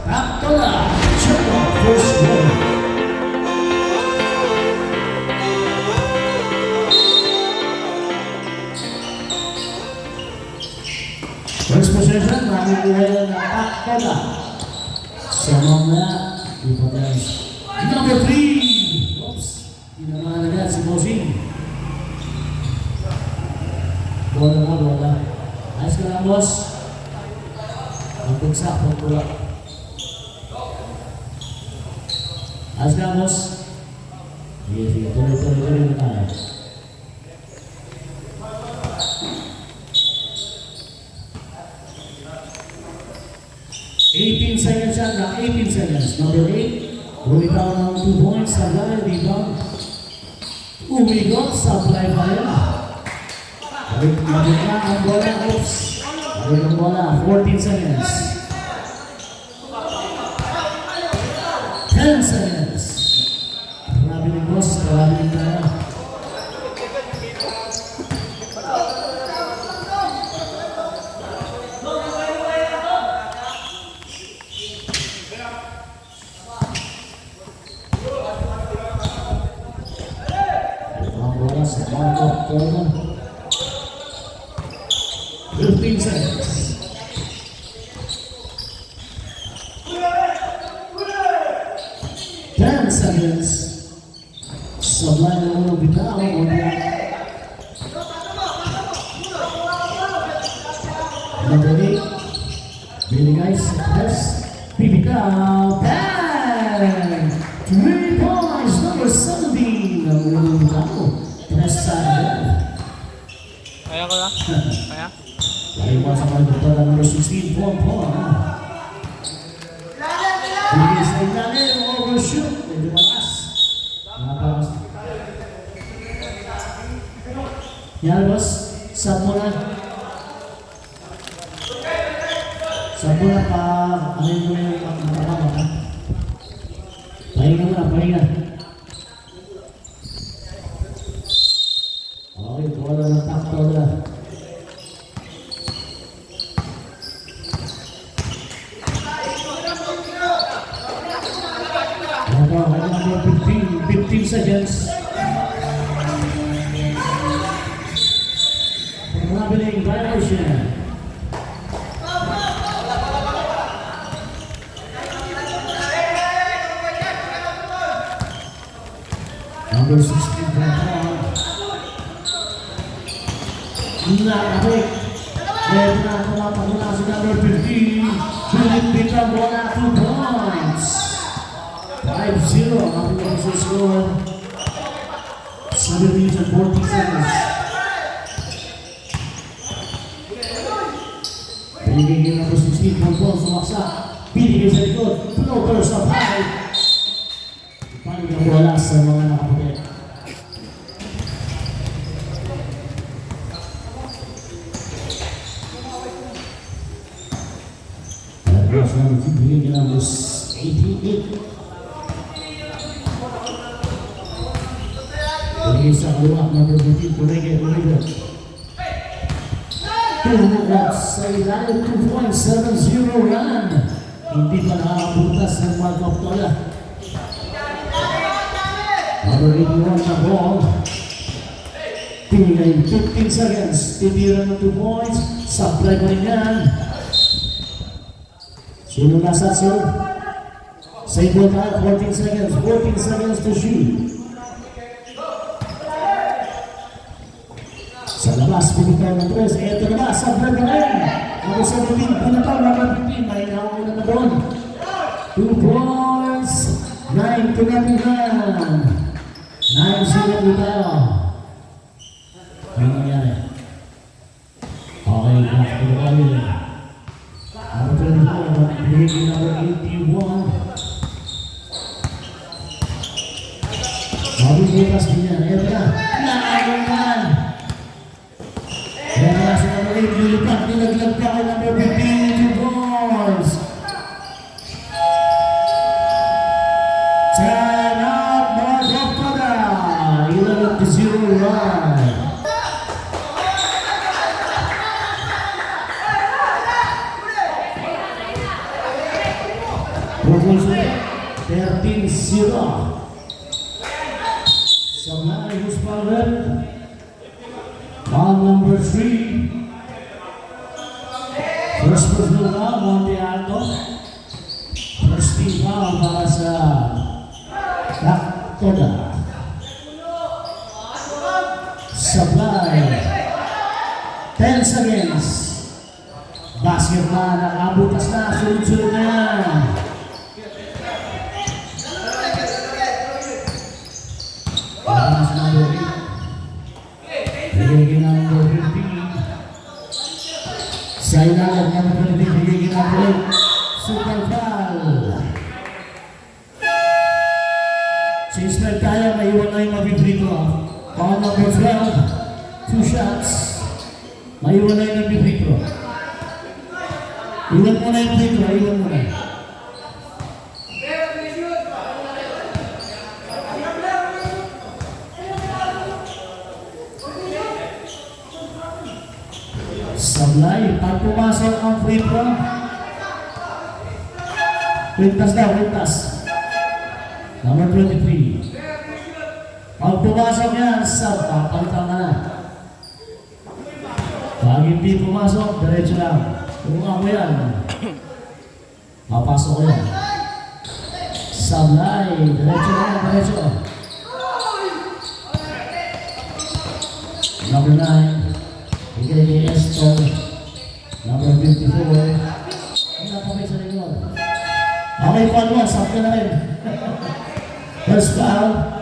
Takto na. Check out first goal. First possession, makikuha na takto na. Sa mga ipatay. Number 3. Oops. Tinamaan agad si Bossing. Bola. Ayos ka lang, boss. Ang bugsak, pagpula. Ayos ka lang, boss. Sige. Tuloy na tayo. 18 seconds yan na, 18 seconds. Number 8, lumitaw ng 2 points sa line, rebound. Umigot, supply pa rin. Balik na ang bola, oops. Balik ang bola, 14 seconds. 10 seconds. Marami ng boss, marami ng tayo. Marco Coleman. 15 seconds. 10 seconds. Sablay na unang bitaw. Number 8. Binigay sa press. Bibitaw. Bang! 3 points. Number 17. Ang unang bitaw. Kaya ko na? Kaya? Lagi pa sa mga doktor na number 16, Pong. Bigay sa ilalim, overshoot. Medyo malas. Napakas. Yan, boss. Sab mo na. Sab mo na pa. Ano yung matapang ha? Pahinga mo na, pahinga. Okay, wala na takto na. Number 15 seconds. Traveling violation. Number 16 nakabik. Kaya pinakamatang mula si number 15. Philip bola 2 points. 5-0 ang pinag score. 7 minutes and 40 seconds. Pinigay number 16 Pampon sumaksak. Pinigay sa likod. Floater sa high. Panig ang bola sa mga nakaputi. Cross number 2, bigyan number 88. Bigyan sa kaluwak, number 14, Purege. Sa ilalim, 2.70 run. Hindi pa nakakabutas ng Marco Octola. Number 81 na ball. Pinigay 15 seconds. Titira ng 2 points. Supply pa rin yan. Sino nasa sir? Same ball tayo, 14 seconds. 14 seconds to shoot. Sa labas, pinitaw ng 3. Ito na ba, supply pa rin. Number 17, pinitaw, number 15. May nakakuna na doon. 2 points. 9 to nothing run. 9-0 tayo. Ano nangyari? Okay, back to the ball. Number 24, bigay number 81. Mabibukas din yan. Ayan na. Nakakaroon. Ayan na si number 8. Lilipat. Nilaglag pa kay number 15. 2 balls. Turn up. Mark Octola. 11-0 run. Bukol siya. 13-0. Sablay, who's fouled? Foul number 3. First personal foul, Monte Alto. First team foul para sa Daktoda. Sablay. 10 seconds. Basket na, nakabutas na, sunod-sunod na yan. Para sa number 8. Bigay number 15. Sa ilalim, number 20, bigay number 8. Super foul. Since nagkaya, may iwan na yung mabibrito. Foul number 12. 2 shots. May iwan na yung mabibrito. Iwan mo na yung free throw, iwan mo na. Sablay, pag pumasok ang free throw, kwintas daw, kwintas. Number 23. Pag pumasok yan, sub, papalitan ka na. Pag hindi pumasok, diretso lang. Kung ako yan, papasok ko yan. Sablay, diretso na yan, diretso. Number 9, bigay ni Esto. Number 54, ang napapay sa likod. Okay, foul 1, sakto na rin. First foul.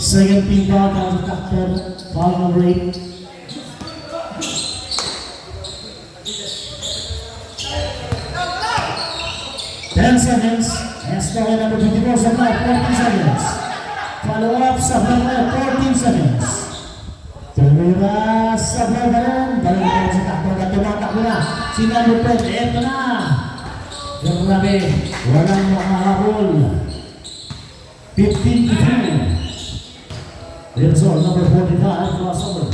Second team foul, para sa Daktoda. Foul number 8. 10 seconds. Esto number 24, Sablay, 14 seconds. Follow up, Sablay, 14 seconds. Tumira, Sablay na rin. Balik tayo sa Daktoda, tumatakbo na. Si number 10, eto na. Grabe, walang makahabol. 15-2. There's all number 45, crossover.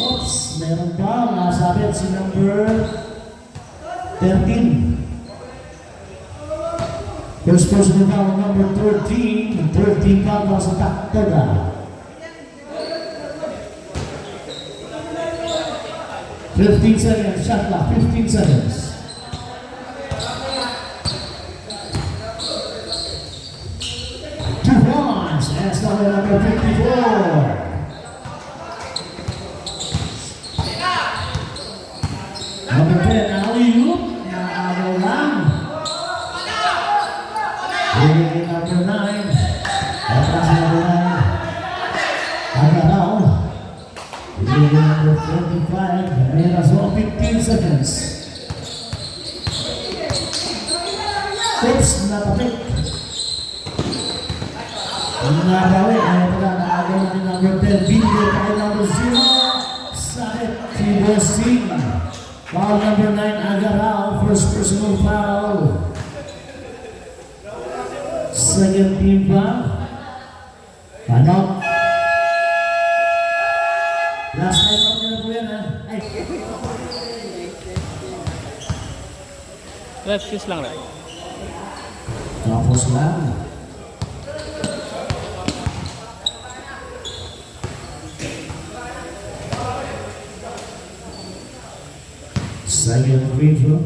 Oops, meron pa. Nasabit si number 13. First person foul number 13. 13 foul para sa Daktoda. 15 seconds, shot clock, 15 seconds. Two points, that's number 54. Number 10, alley-oop, naagaw lang. Bigay number 9. Atras number 9. Agaraw. Bigay number 25. May raso 15 seconds. Oops, natapik. Nabawi. Ayaw pala, naagaw na number 10. Binigay pa kay number 0. Sakit. Si Bossing. Foul number 9, Agaraw. First personal foul. Second team foul. Ano? Last time out nyo na po yan, ha? Ay! Ref, kiss lang, Ref. Tapos lang. Second free throw.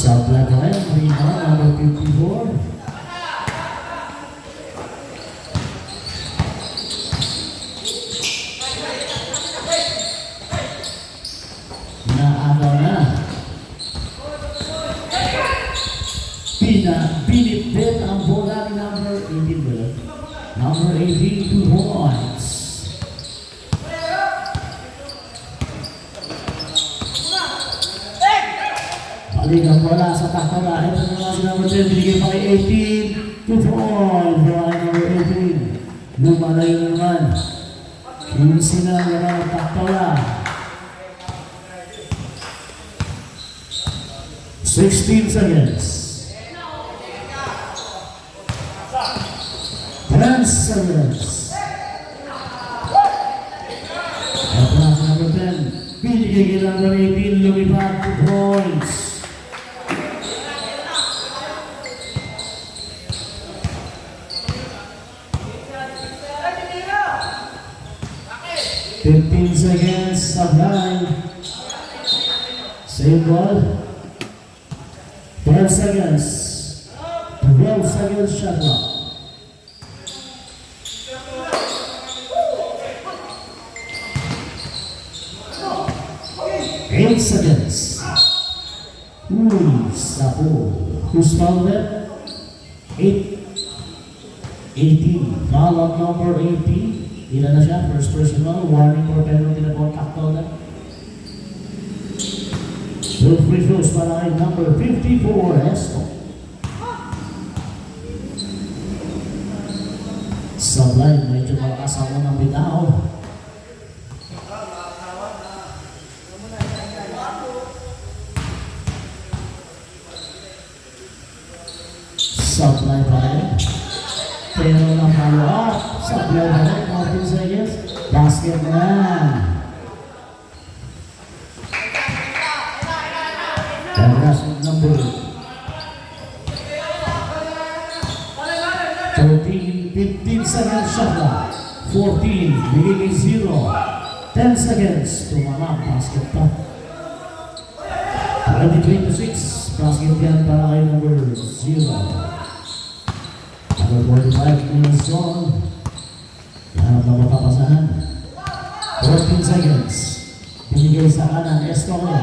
Sablay pa rin, rebound, number 54. Naagaw na. Binibit ang bola ni number 18. Number 18, 2 points. Balik ang bola sa Daktoda. Ito naman si number 10. Binigay pa kay 18. 2 points. Bola number 18. Lumalayo na naman. 15 na naman ang Daktoda. 16 seconds. 10 seconds. Ito na Binigay number 18, lumipad 2 points. Fifteen seconds, Sablay. Same ball. 12 seconds. 12 seconds shot clock. Eight seconds. Sapo. Who's fouled there? 18. Foul on number 18. Ilan na siya? First personal. Warning for penalty na contact foul na. Two free throws para kay number 54, Esto. Sablay, medyo malakas ako ng bitaw. Sablay pa rin. Pero na follow-up. Sablay pa rin. 14 seconds. Basket na. Number 13, 15 seconds shot clock. 14, bigay 0. 10 seconds. Tumanap, basket pa. 23-6. Basket yan para kay number 0. Number 45, Nelson. Lahat na matapasahan. 14 seconds. Binigay sa kanan, Estoril.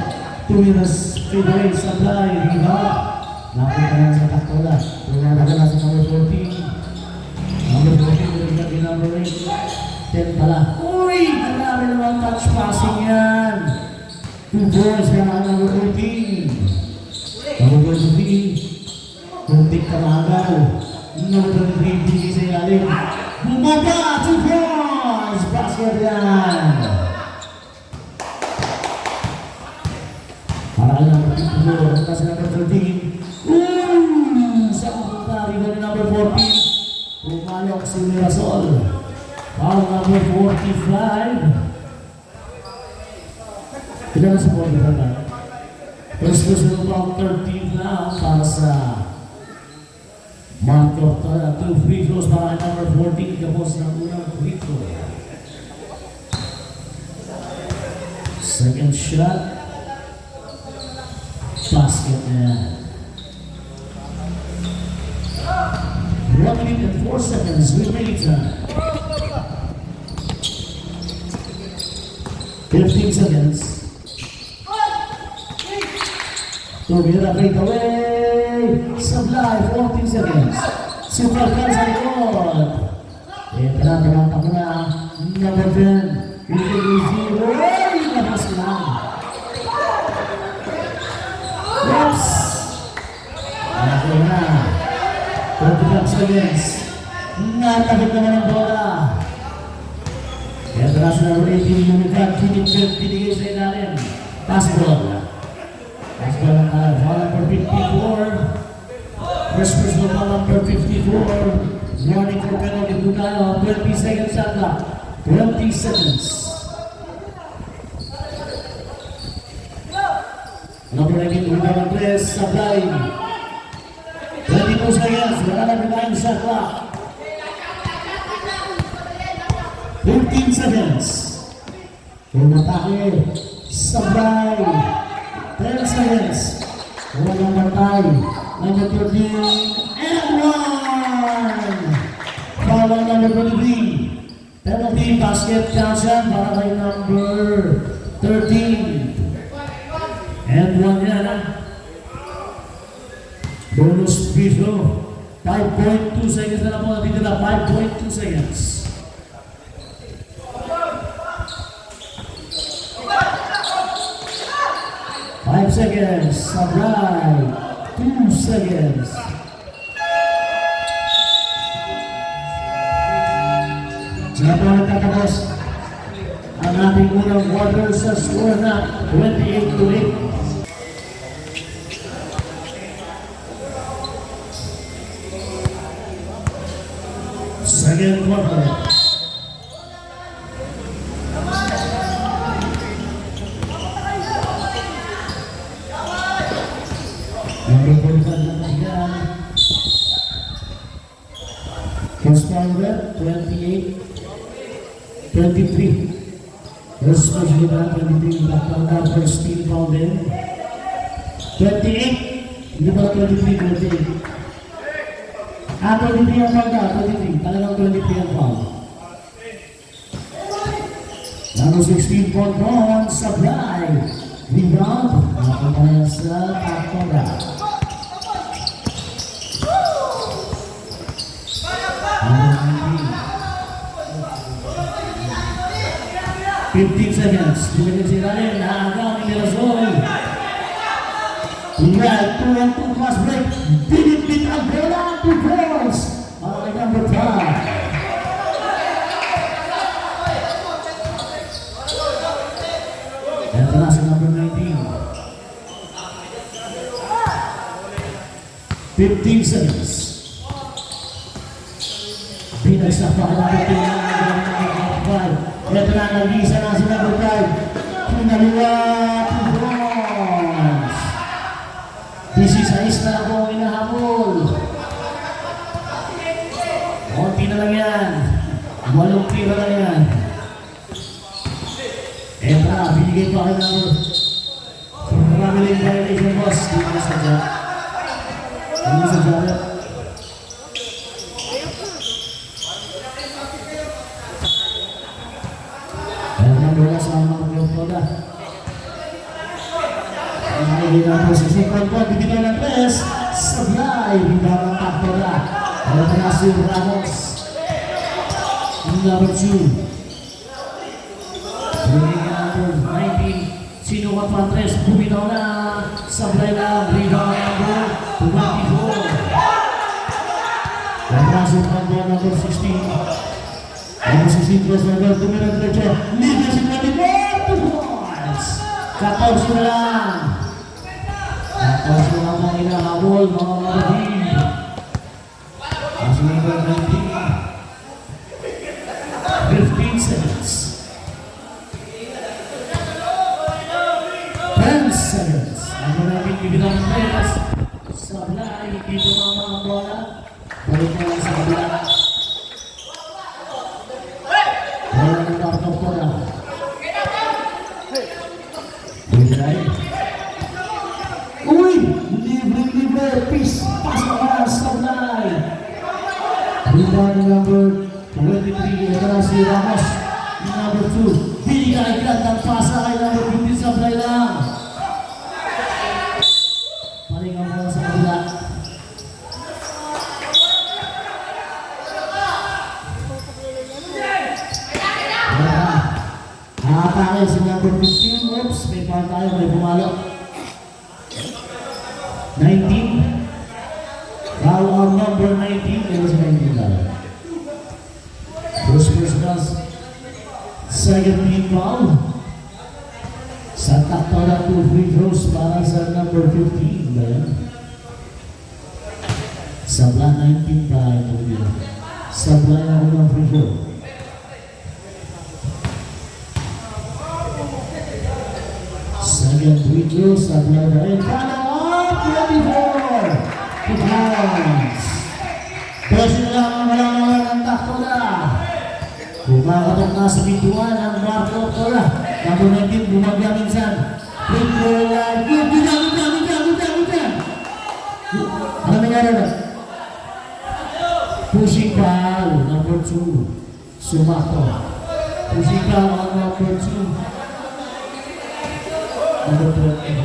2 minutes, 3 days, Sablay, rebound. Nakita na sa taktola. Tumatagal na sa number 14. Number 14, nilagyan din number 8. 10 pala. Uy! Grabe naman touch passing yan. 2 boys na number 18. Number 23. Kuntik kamagal. Number 23, bigay sa ilalim. Bumaba! 2 boys! Basket yan! Para number 54, kasi number 13. Sa pupunta, rin number 14. Pumalok si Mirasol. Foul number 45. Ilan na sa 45 na? First personal foul 13 now para sa mark of 2 free throws para kay number 14. Kapos ng unang free throw. Second shot. Basket na. 1 minute and 4 seconds remaining time. 15 seconds. Tumira fade away. Sablay, 14 seconds. Super Cal sa likod. Tinatamata mo na. Number 10. Bigay 0. Labas lang. Yes! Okay na. 25 seconds. Natapit naman ang bola. Kaya tara sa number 18, Lumikad, binigay sa ilalim. Passball. Passball ang foul number 54. First personal foul number 54. Warning for penalty po tayo. 20 seconds shot clock. 20 seconds. Number 19, Lumikad, Sablay. 22 seconds, wala na bilang shot clock. 15 seconds. Pumatake. Sablay. 10 seconds. Walang matay. Number 13. And 1! Foul on number 23. Penalty basket counts yan para kay number 13. And 1 yan. Bonus free throw. 5.2 seconds na lang po natitira. 5.2 seconds. Seconds, Sablay, 2 seconds. Diyan po nagtatapos ang ating unang quarter sa score na 28-8. Second quarter. First foul red, 28, 23. First first red, 23. Takpanda, first steal foul din. 28. Hindi ba 23, 28? 23 ang foul na, 23. Talagang 23 ang foul. Number 16 for Bron, Sablay. Rebound, nakapaya sa Takpanda. 15 seconds. Dibigyan si Ralen. Naagang ni Mirazol. Right, 2 and 2 fast break. Binibit ang bola. 2 points. Para kay number 5. Ito na si number 19. 15 seconds. Pinagsapakan natin ang number 5. Ito na, nag-isa na si number 5. Pinaliwa, 2 points. 16 na ako ang inahabol. Konti na lang yan. 8 tira lang yan. Ito na, binigay pa kay number. Family violation boss. Dito sa Jack. Dito sa Jack. Bola sa mga pagkakota. Nakikita po sa second point, bibigyan ng press. Sablay, bibigyan ng Takpanda. Ito na si Ramos. Number 2. Bibigyan number 19. Sino ka pa tres? Bumitaw na. Sablay lang. Rebound number 24. Ito na si Takpanda number 16. Number 16 plus number 2 minute diretso. Liga si 24 points. 14 na lang. 14 na lang ang inahabol mga kapatid. As number 19. 15 seconds. 10 seconds. Number 19 bibigyan ng press. Sablay, dito mga bola. Balik na lang sa kabila. Wala ng Takpanda. Uy! Libre! Peace! Pass na para sa Sablay. Rebound number 23. Ito na si Ramos. Number 2. Binigay ng pasa kay number 15. Sablay lang. Palingan mo sa kabila. Nakatake si number 15. Oops, may foul tayo, may pumalo. 19. Foul on number 19. Kaya si 19 tayo. First class. Second team foul. Sa Takpanda 2 free throws para sa number 15. Ba yan? Sabla 19 tayo. Sabla yung unang free throw. Second free throw, Sablay na rin. Follow-up, 24! 2 points. 12 na lang ang walang ng Takpanda. Kumakatok na sa pintuan ang Marco Octora. Number 19, bumagya minsan. Free throw line. Bilang. Ano nangyari na? Pushing foul, number 2. Sumato. Pushing foul on number 2. Number 20.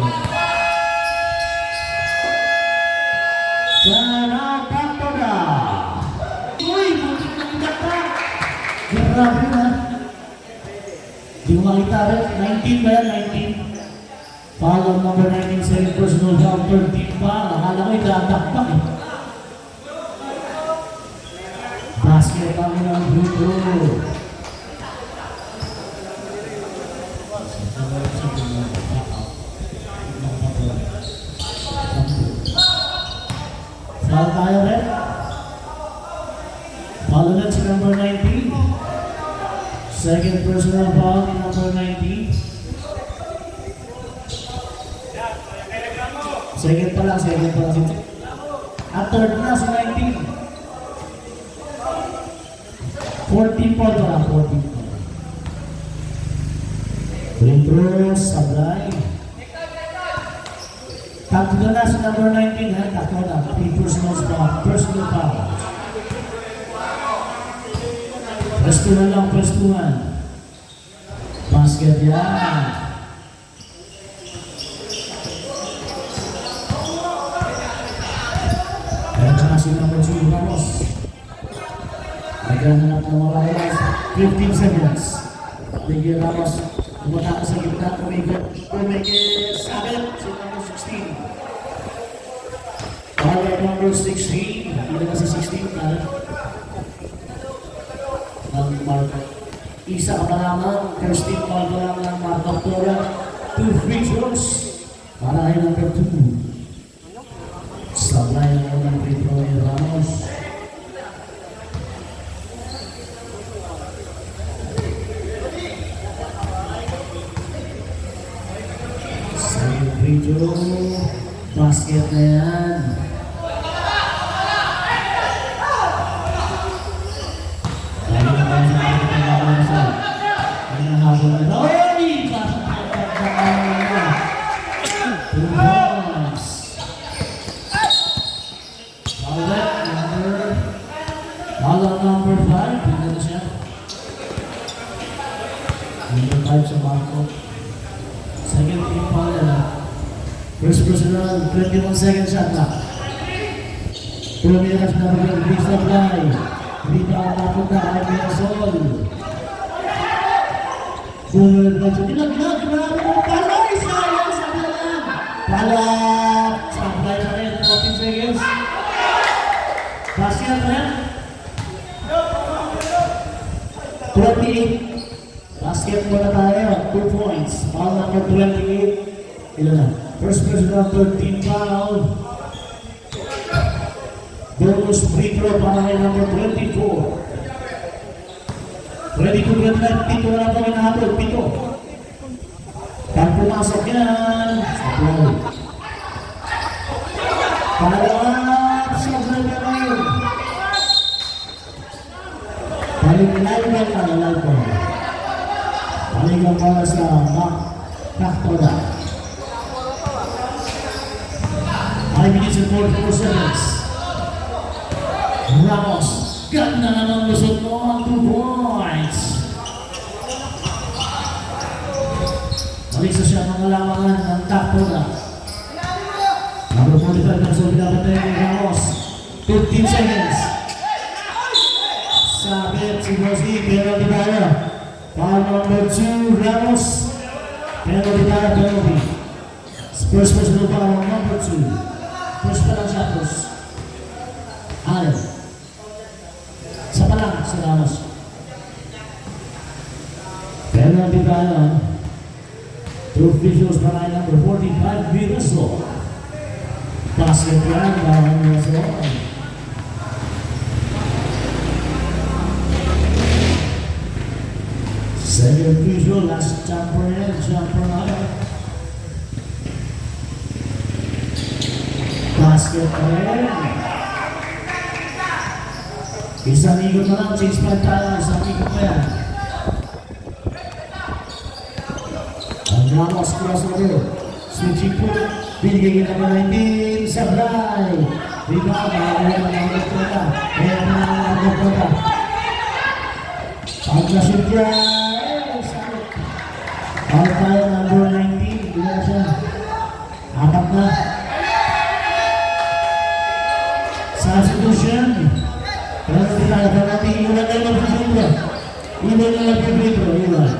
Sana Takpanda. Uy, butik na ikat na. Grabe na. Di mo makita rin. 19 ba yan? 19. Follow number 19, second personal foul, 13 pa. Nakala ko ikatakpak eh. Basket kami ng free throw. Foul tayo rin. Follow na si number 19. Second personal foul ni number 19. Second pa lang si... At third na si 19. 14 po para 14 po. Free throw, sablay. Tatlo na sa number 19, ha? Tatlo na. Three personal foul. Prestuhan lang, prestuhan. Basket yan. Kaya na si number 2, Ramos. Naghahanap ng mga Ramos. 15 seconds. Bigyan Ramos. Umata sa gitna. Kumikit. Sabit. Si number 16. Power number 16. Hindi na sa 16. Ang Marco. Isa ka pa lamang. First team ball pa lamang ng Marco Tora. 2 free throws. Para ay number 2. Sablay ang unang free throw ni Ramos. Second free throw. Basket na yan. Lagi na tayo sa ating pagkakalasa. Ay nahabol na. Oy! Two points. Bala number 5. Tingnan na siya. Number 5 sa Marco. Second team pala na. First personal, 21 seconds shot clock. Tumiras na rin ang big supply. Rebound na punta kay Mirasol. Sumunod na siya. Dinaglag na rin. Palay! Sayang sa dalang. Palak! Supply na rin. 14 seconds. Basket na rin. 28. Basket mo na tayo. 2 points. Foul number 28. Ilan na? First personal, 13 foul. Bonus free throw para kay number 24. Ready to get that. Pito na lang hinahabol. Pito. Pag pumasok yan. Supply. Pangalawang supply na ngayon. Palilang ko. Palilang para sa Naktoda. 5 minutes and 44 seconds. Ramos. Ganda na ng lusot mo ang 2 points. Malisa siya mga lamangan ng Naktoda. Number 45 na sa pinapatay ni Ramos. 15 seconds. Sabit si Rossi, penalty tayo. Foul number 2, Ramos. Penalty tayo, penalty. First personal foul number 2. First pa lang siya, Ramos. Allen. Isa pa lang si Ramos. Penalty tayo. 2 officials para ay number 45, Virasol. Basket yan, bawang Virasol. Second visual, last jumper in, jumper out. Basket in. Isang ikot na lang, change pa tayo, isang ikot pa yan. Ang Ramos crossover. Switching foot, binigay kita pa 19, sablay. Rebound, ayaw na lang nagpunta. Ayaw na lang nagpunta. Pag-nashoot yan. Out tayo, number 19. Bila siya. Apat na. Substitution. Pero tayo pa natin iwan na lang pipito. Iwan na lang pipito. Iwan.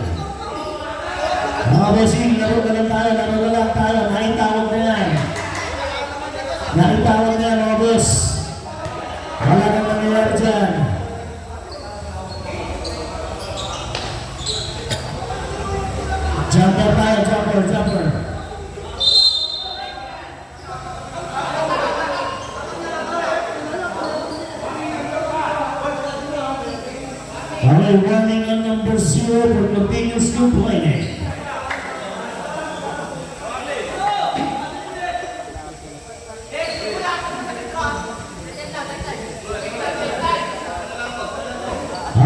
Mga bossing, laro na lang tayo. Laro na lang tayo. Nakitawag na yan. Nakitawag na yan, mga boss. Wala nang nangyayari dyan. Jumper tayo, jumper. Running on number 0 for continuous complaining.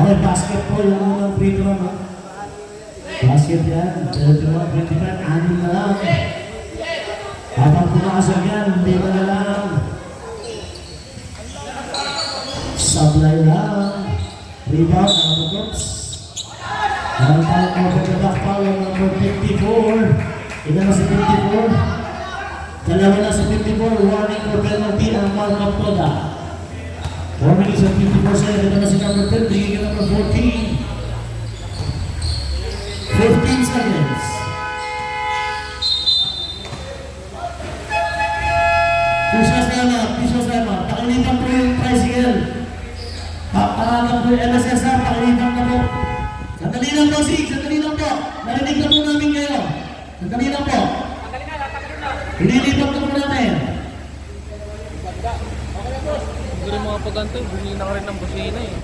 Okay, basket po yung unang free throw, no? Basket yan, 31-25, anim na lang. Habang pumakasag yan, hindi na lang. Sablay lang. Rebound, nakapagkops. Ang time over the back foul ng number 54. Ina na sa 54. Dalawa na sa 54, warning for penalty ang Mark Toda. 4 minutes and 54 seconds, ito na si number 10, bigay ka number 14. 15 seconds. Push na, pakilitan po yung tricycle. Pakalakan po yung LSSR, pakilitan na po. Sandali lang po, Sig, sandali lang po. Narinig na po namin kayo. Sandali lang po. Ililipat na po natin. Hindi rin mga pagante, bumili na ka rin ng busina eh.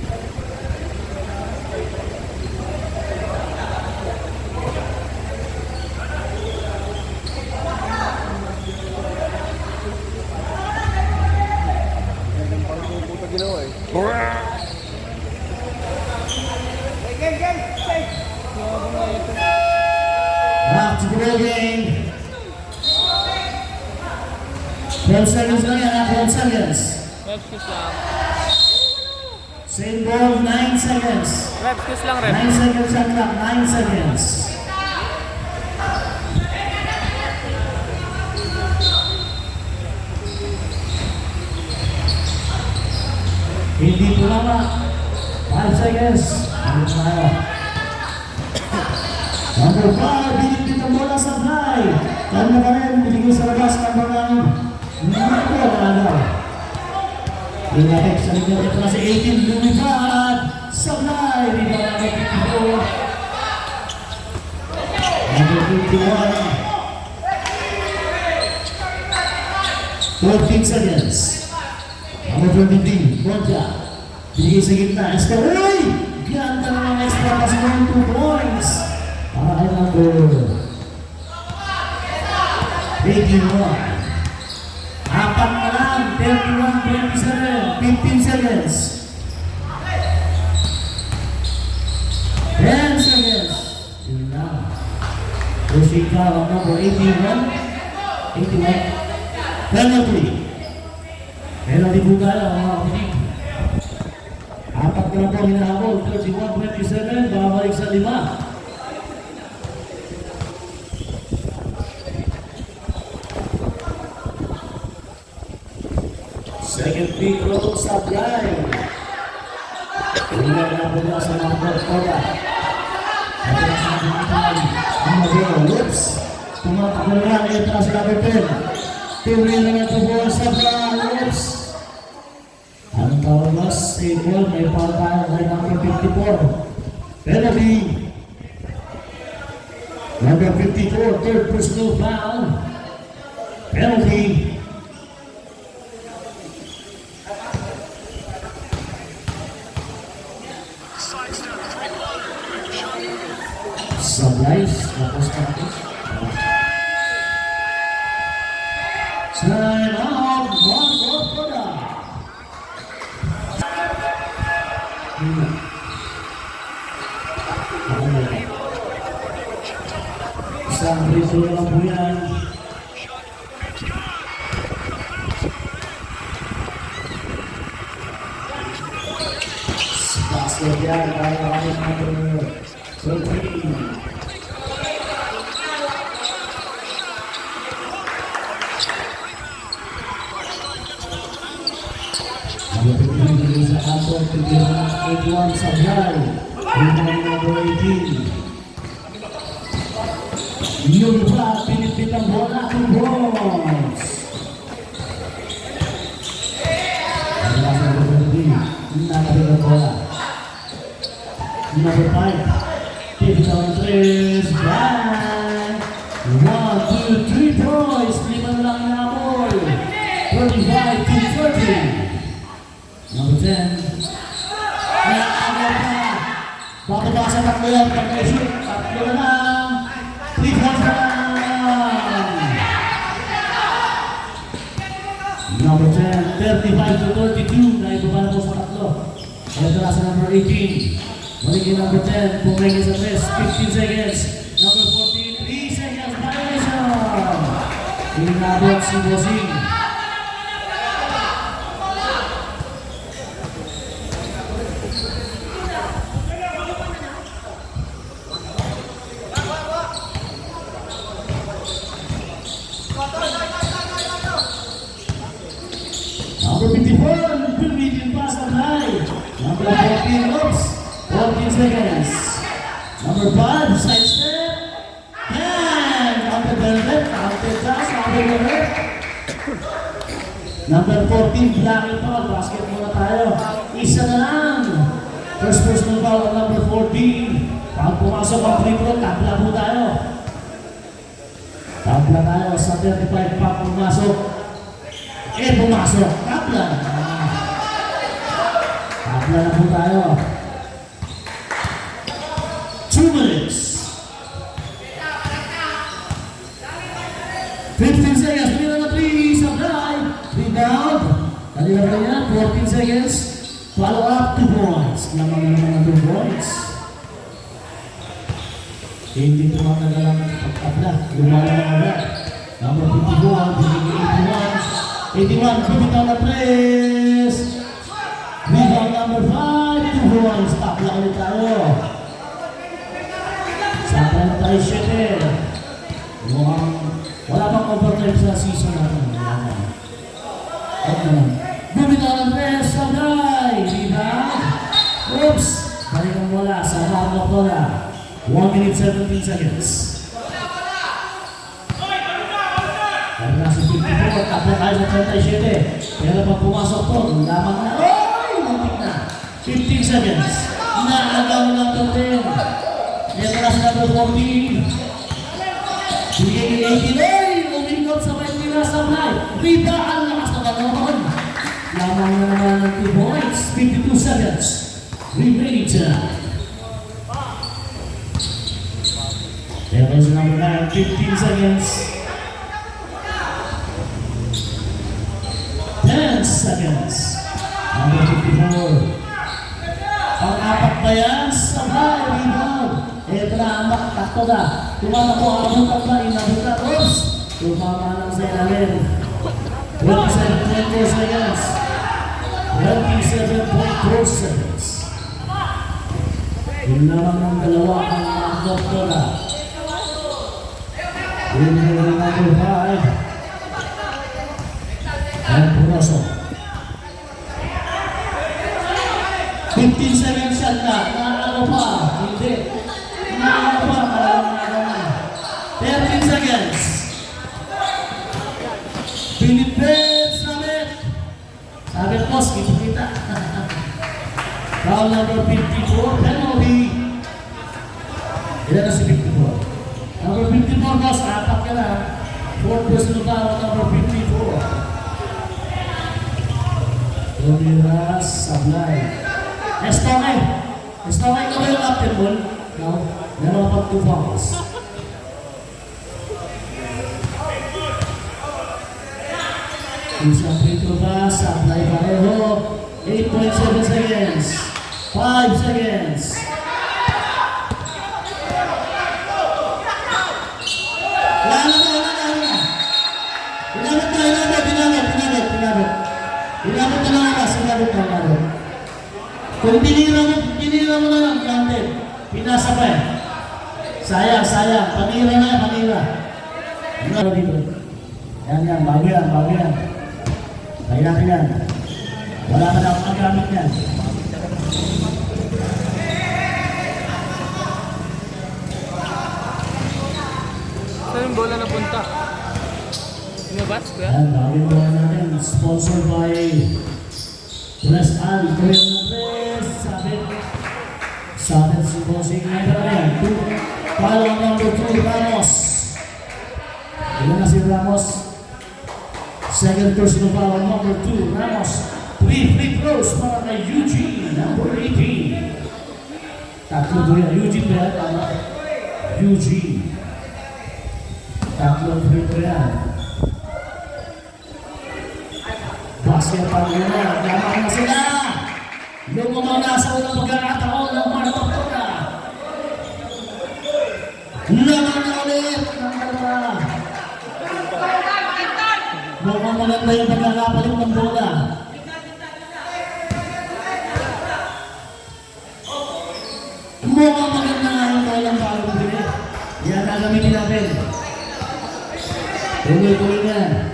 Back to the ball game. 12 seconds lang yan, 12 seconds. Reps kiss lang. Same ball, 9 seconds. Reps kiss lang, 9 reps. seconds shot clock, 9 seconds. Hindi po naman. 5 seconds. Ano tayo? Number 5, binibit ang bola sa fly. Kanya ka rin, binigay sa labas, number 9. Number 4, nalaw. Inakit sa linya, ito na si 18, lumipad. Sa fly, di ba number 54? Number 51. 14 seconds. Number 23, Bonja. Binigay sa gitna, extra. Uy! Ganda na ng extra pass ng 2 points. Para kay number 81. Apat na lang, 31-27, 15 seconds. 10 seconds. Yun lang. Pushing foul on number 81. 81. Penalty. Penalty po tayo, mga kapatid. Apat na lang po hinahabol, 31-27, babalik sa 5. Second free throw sa blind. Hindi na po na sa number 4. At ang sa pinitay, ang mag-eo, lips. Tumatakbo lang, ito na sa number 10. Tiwin na ito po sa blind, lips. Ang tawag mas, stable, may patayan kay number 54. Penalty. Number 54, third personal foul. Penalty. Supplies, tapos tapos. Sign out, Marco Toda. Isang riso lang po yan. Basket yan, kaya kami number 13. Sa kanto, tigil ng 81 sa Blay. Rinang number 18. Yung pa, pinipit ang bola kung bronze. Wala sa number 3. Nakapit ang bola. Number 5. Pivot on 3. Bang! 1, 2, 3 points. 5 na lang inabol. 35-30. Number 10. Nakakagaw pa. Bakit ba sa tatlo yan? Pag-shoot. Tatlo na lang. 3 points na lang. Number 10. 35-32. Naibaba na po sa tatlo. Ito na sa number 18. Pumigil number 10, pumigil sa 3, 15 seconds. Number 14, 3 seconds, violation. Inabot si Bossing. Number 54, medium pass on high. Number 14, oops, 14 seconds. Number 5, side step. And under the left, counter pass, under the left. Number 14, blocking foul, basket muna tayo. Isa na lang. First personal foul, number 14. Pag pumasok ang free throw, tabla po tayo. Tabla tayo sa 35, pag pumasok. Pumasok. Tabla. Tabla na po tayo. 2 minutes. 15 seconds. Pili na 3. Supply. Rebound. Kanila pa niya. 14 seconds. Follow up 2 points. Lamang na naman ang 2 points. Hindi tumatagal ang pagtabla. Lumala na agad. Number 51. 81, bumitaw na 3. Rebound number 5, 2 points. Stop lang ulit tayo. Sa 37. Mukhang wala pang overtime sa season natin. Bumitaw na 3, sabay. Rebound. Oops. Balikan wala sa round of bola. 1 minute 17 seconds. Kaya nasa 54, tapos tayo sa 37. Pero pag pumasok to, lamang na, muntik na. 15 seconds. Naagaw lang ito din. Ito na sa number 14. Bigay 89. Umingot sa may tira sa may. Rita ang lakas na ganoon. Lamang na naman ng 2 points. 52 seconds. Remaining time. Pero sa number 9, 15 seconds. 10 seconds. Number 54. Pang-apat ba yan? Sabay, rebound. Ito na, amak, takto na. Tumama po, abot at na, inabot na. Oops! Tumama lang sa ilalim. 27.4 seconds. 27.4 seconds. Yun naman ng dalawa ang makakot na. Yun naman number 5. And Puroso. 15 seconds shot na. Naano pa. Hindi. Naano pa. Malamang 13 seconds. Philippines Summit. Summit boss, kita. Foul number 54. Penalty. Ilan na si 54? Number 54 boss. Apat ka na. 4th personal foul number 54. Ramirez, Sablay. Estongay. Estongay ka ba yung captain mo? No? Meron pa 2 fouls. Isang free throw ba? Sablay pareho. 8.7 seconds. 5 seconds. Inabot na lang kasi inabot na lang. Kung pinira mo na lang, granted. Pinasa pa eh. Sayang. Panira. Ano dito? Yan, bago yan. Kaya natin yan. Wala ka na akong magamit yan. Saan yung bola napunta? Inabats ba? Yan, bagay mo natin. Sponsored by Tres Al. Korean Tres. Sabit si Bossing. Yan. Follow number 2, Ramos. Ilan na si Ramos? Second personal foul, number 2, Ramos. 3 free throws para kay Eugene, number 18. Tatlo po yan. Eugene ba yan? Tama? Eugene. Tatlo free throw yan. Basket pa rin na. Lamang na sila. Lumaw na sa unang pagkakataon ng Mark October. Laman na ulit ng dalawa. Mukhang maganda yung pagkakapalit ng bola. Mukhang maganda nga yung bolang bagong bili. Yan gagamitin natin. Tuloy-tuloy na.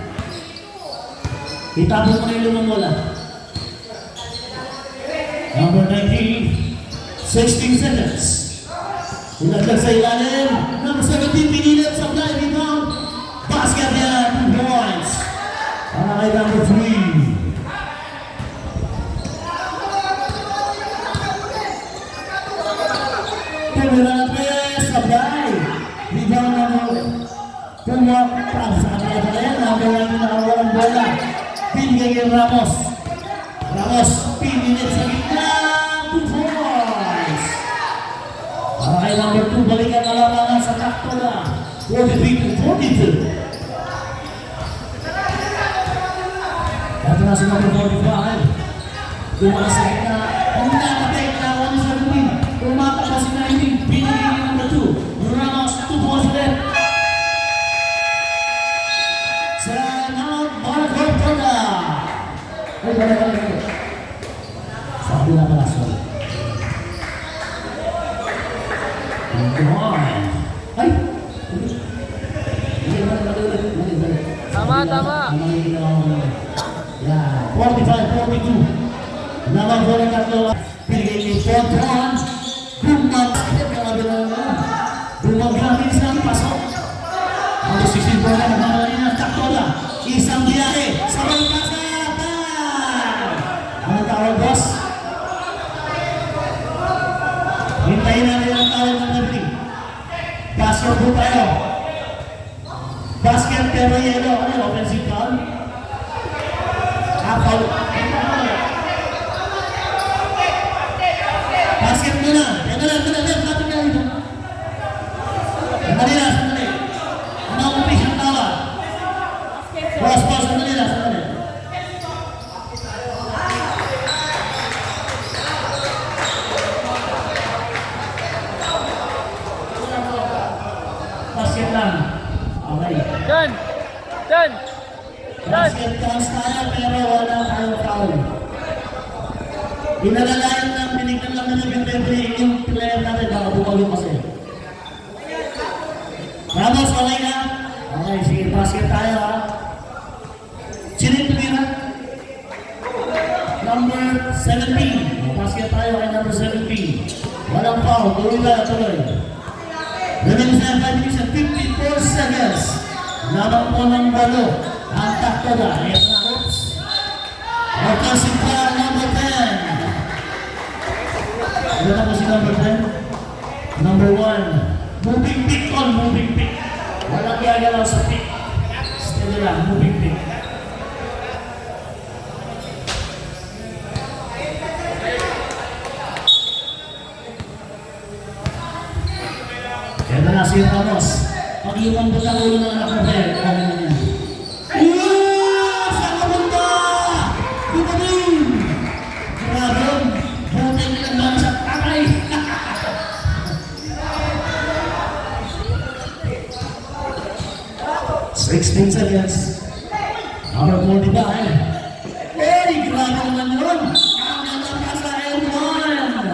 Itapon mo na yung lumang bola. Number 19, 16 seconds. Ulaglag sa ilalim. Number 17, pinilit sa fly rebound. Basket yan, 2 points. Para kay number 3. Tumira Tres, sabay. Rebound number 2 more. Prab sa kanila pala yan. Number 1 yung nakawalang bola. Pinigay kay Ramos. Ramos, pinilit sa gitna. 2 points. Para kay number 2, balikan na labangan sa takto na. 43-42. Ito na si number 45. Dumakas sa gitna. Ang nakapay na ako ni Saguin. Tumatak na si 19. Pinigay ni number 2. Ramos, 2 points ulit. Sa now, Marco Porta. Ay, balik. Sabi na pala, sorry. Come on. Ay! Tama. Yeah, 45-42. Naman ko ng tatlo. Pinigay ni Portran. Bumagramit sa pasok. Ang 16 po na magmamali na taktola. Isang biyahe sa Balkasa. Ano tawag, boss? Hintayin natin ang tawag ng referee. Basket po tayo. Basket pero yellow. Ano yung offensive foul? Foul. Basket muna. Lapit ka dito. Sandali. Ano ang umpis ang tawa? Boss, sandali. Basket lang. Okay. Done! Basket counts tayo pero wala tayong foul. Inalalayan lang, binigyan lang na yung referee yung player natin baka bumalo kasi. Ramos, okay na? Okay, sige, basket tayo ha. Sino yung tumira? Number 17. Basket tayo kay number 17. Walang foul, tuloy. Remaining sa 5 minutes and 54 seconds. Lamang po ng balo. Ang takto na. Ayan na, oops. Offensive foul number 10. Ano na po si number 10? Number 1. Moving pick. Walang gagalaw sa pick. Steady lang, moving pick. Kaya na si Ramos. Pag lumambot ang ulo ng anak mo, okay na yan. Saan ka punta? Dito din! Grabe, buti nilang lang sa tatay. Sixteen seconds. Number 45. Hey, grabe naman yun. Ang ganda pa sa L1.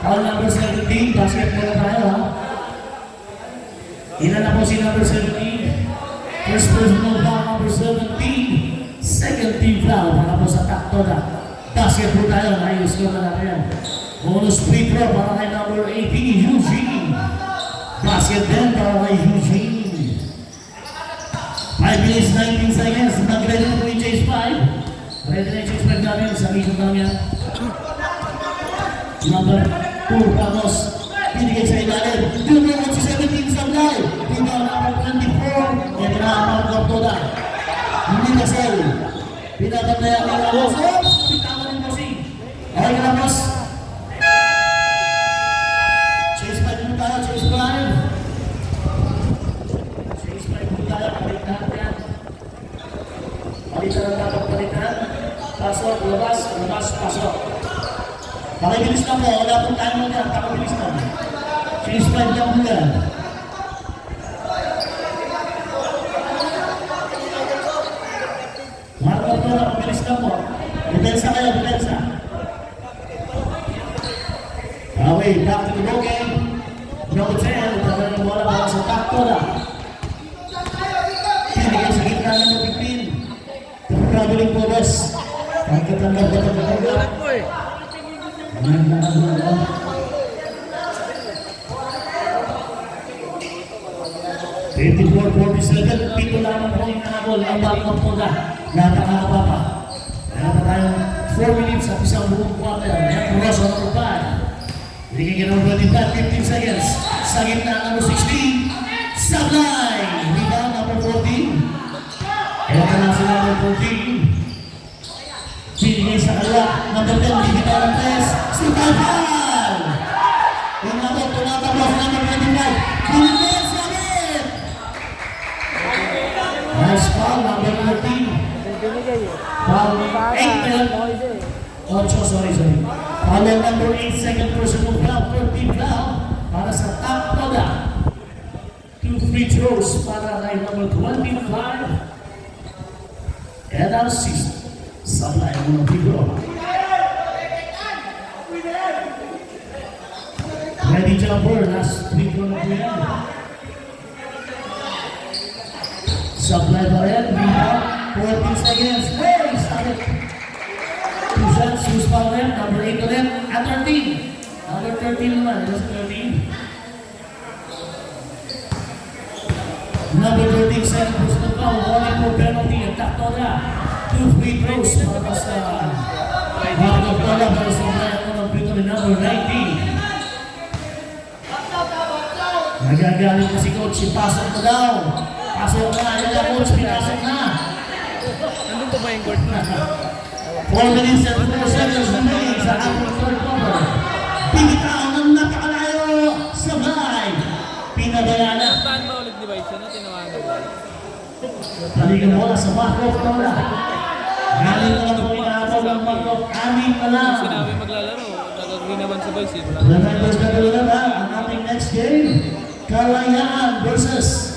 Foul number 17. Basket muna tayo ha. Ilan na po si number 17? First personal foul number 17. Second team foul para po sa takto na. Basket po tayo. Ayos ko na natin. Bonus free throw para kay number 18, Eugene. Basket din para kay Eugene. 5 minutes, 19 seconds. Nag-ready na po yung Chase 5. Ready na yung Chase 5 namin. Sa mismo namin yan. Number 2, Ramos. Pinigay sa ilalim. Tumulong si 17 sa live. Dito number 24. Ito na ang mga kaptoda. Hindi kasal. Pinabantayan ni Ramos. Oops! Pitawan ng bossing. Okay ka na, boss? Chase 5 mo tayo. Chase 5. Chase 5 mo tayo. Palitan yan. Palitan ang dapat palitan. Pasok, labas, pasok. Pakibilis na po. Wala pong tayo mo yan. Pakibilis na. Finish 5 lang po yan. Marco po na, pabilis lang po. Depensa kayo, depensa. Away, back to the ball game. Number 10, tagal ng bola para sa takto na. Pinigay sa gitna ng mapipin. Traveling po, boss. Pagkatanggap. Ulit mo eh. Ayan, nakagawa. 54-47, pito lamang po yung nakagol. Ang backup po na. Napakahaba pa. Meron pa tayong 4 minutes at isang buong quarter. Ayan, Ross on number 5. Binigyan ng 25, 15 seconds. Sa gitna, number 16. Sablay! Rebound, number 14. Kaya ka lang sa number 14. Pinigay sa kaliwa. Number 10, bibitaw ng press. Sukal! Yung ako, tumatablo sa number 25. Pinigay sa amin! Nice foul, number 14. Foul, 8 men. 8, sorry. Foul number 8, second personal foul, 14 foul. Para sa top toda. 2 free throws para kay number 25. And ang 6. Sablay mo ng figuro. Ready jumper, last free throw na po yan. Sablay pa rin, rebound, 14 seconds. Hey, stop it! 2 shots, who's foul rin, number 8 ulit, at 13. Number 13 naman, just 13. Number 13, second personal foul, warning for penalty, attack to na. 2 free throws para sa Marco Tola para sa mga free throw ni number 19. Nagagaling na si Coach, ipasok mo daw. Pasok na, yan na Coach, pinasok na. Nandun pa ba yung court na? 4 minutes and 4 seconds remaining sa ating third quarter. Pinitaw ng napakalayo, sabay. Pinabaya na. Saan ba ulit ni Vice na tinawagan mo? Taligang bola sa Marco Tola. Galing na lang po inaabog ang Marco. Amin na lang. Sinabi maglalaro. Nagagawin naman sa Vice. Remembers na talaga ang ating next game. Kalayaan versus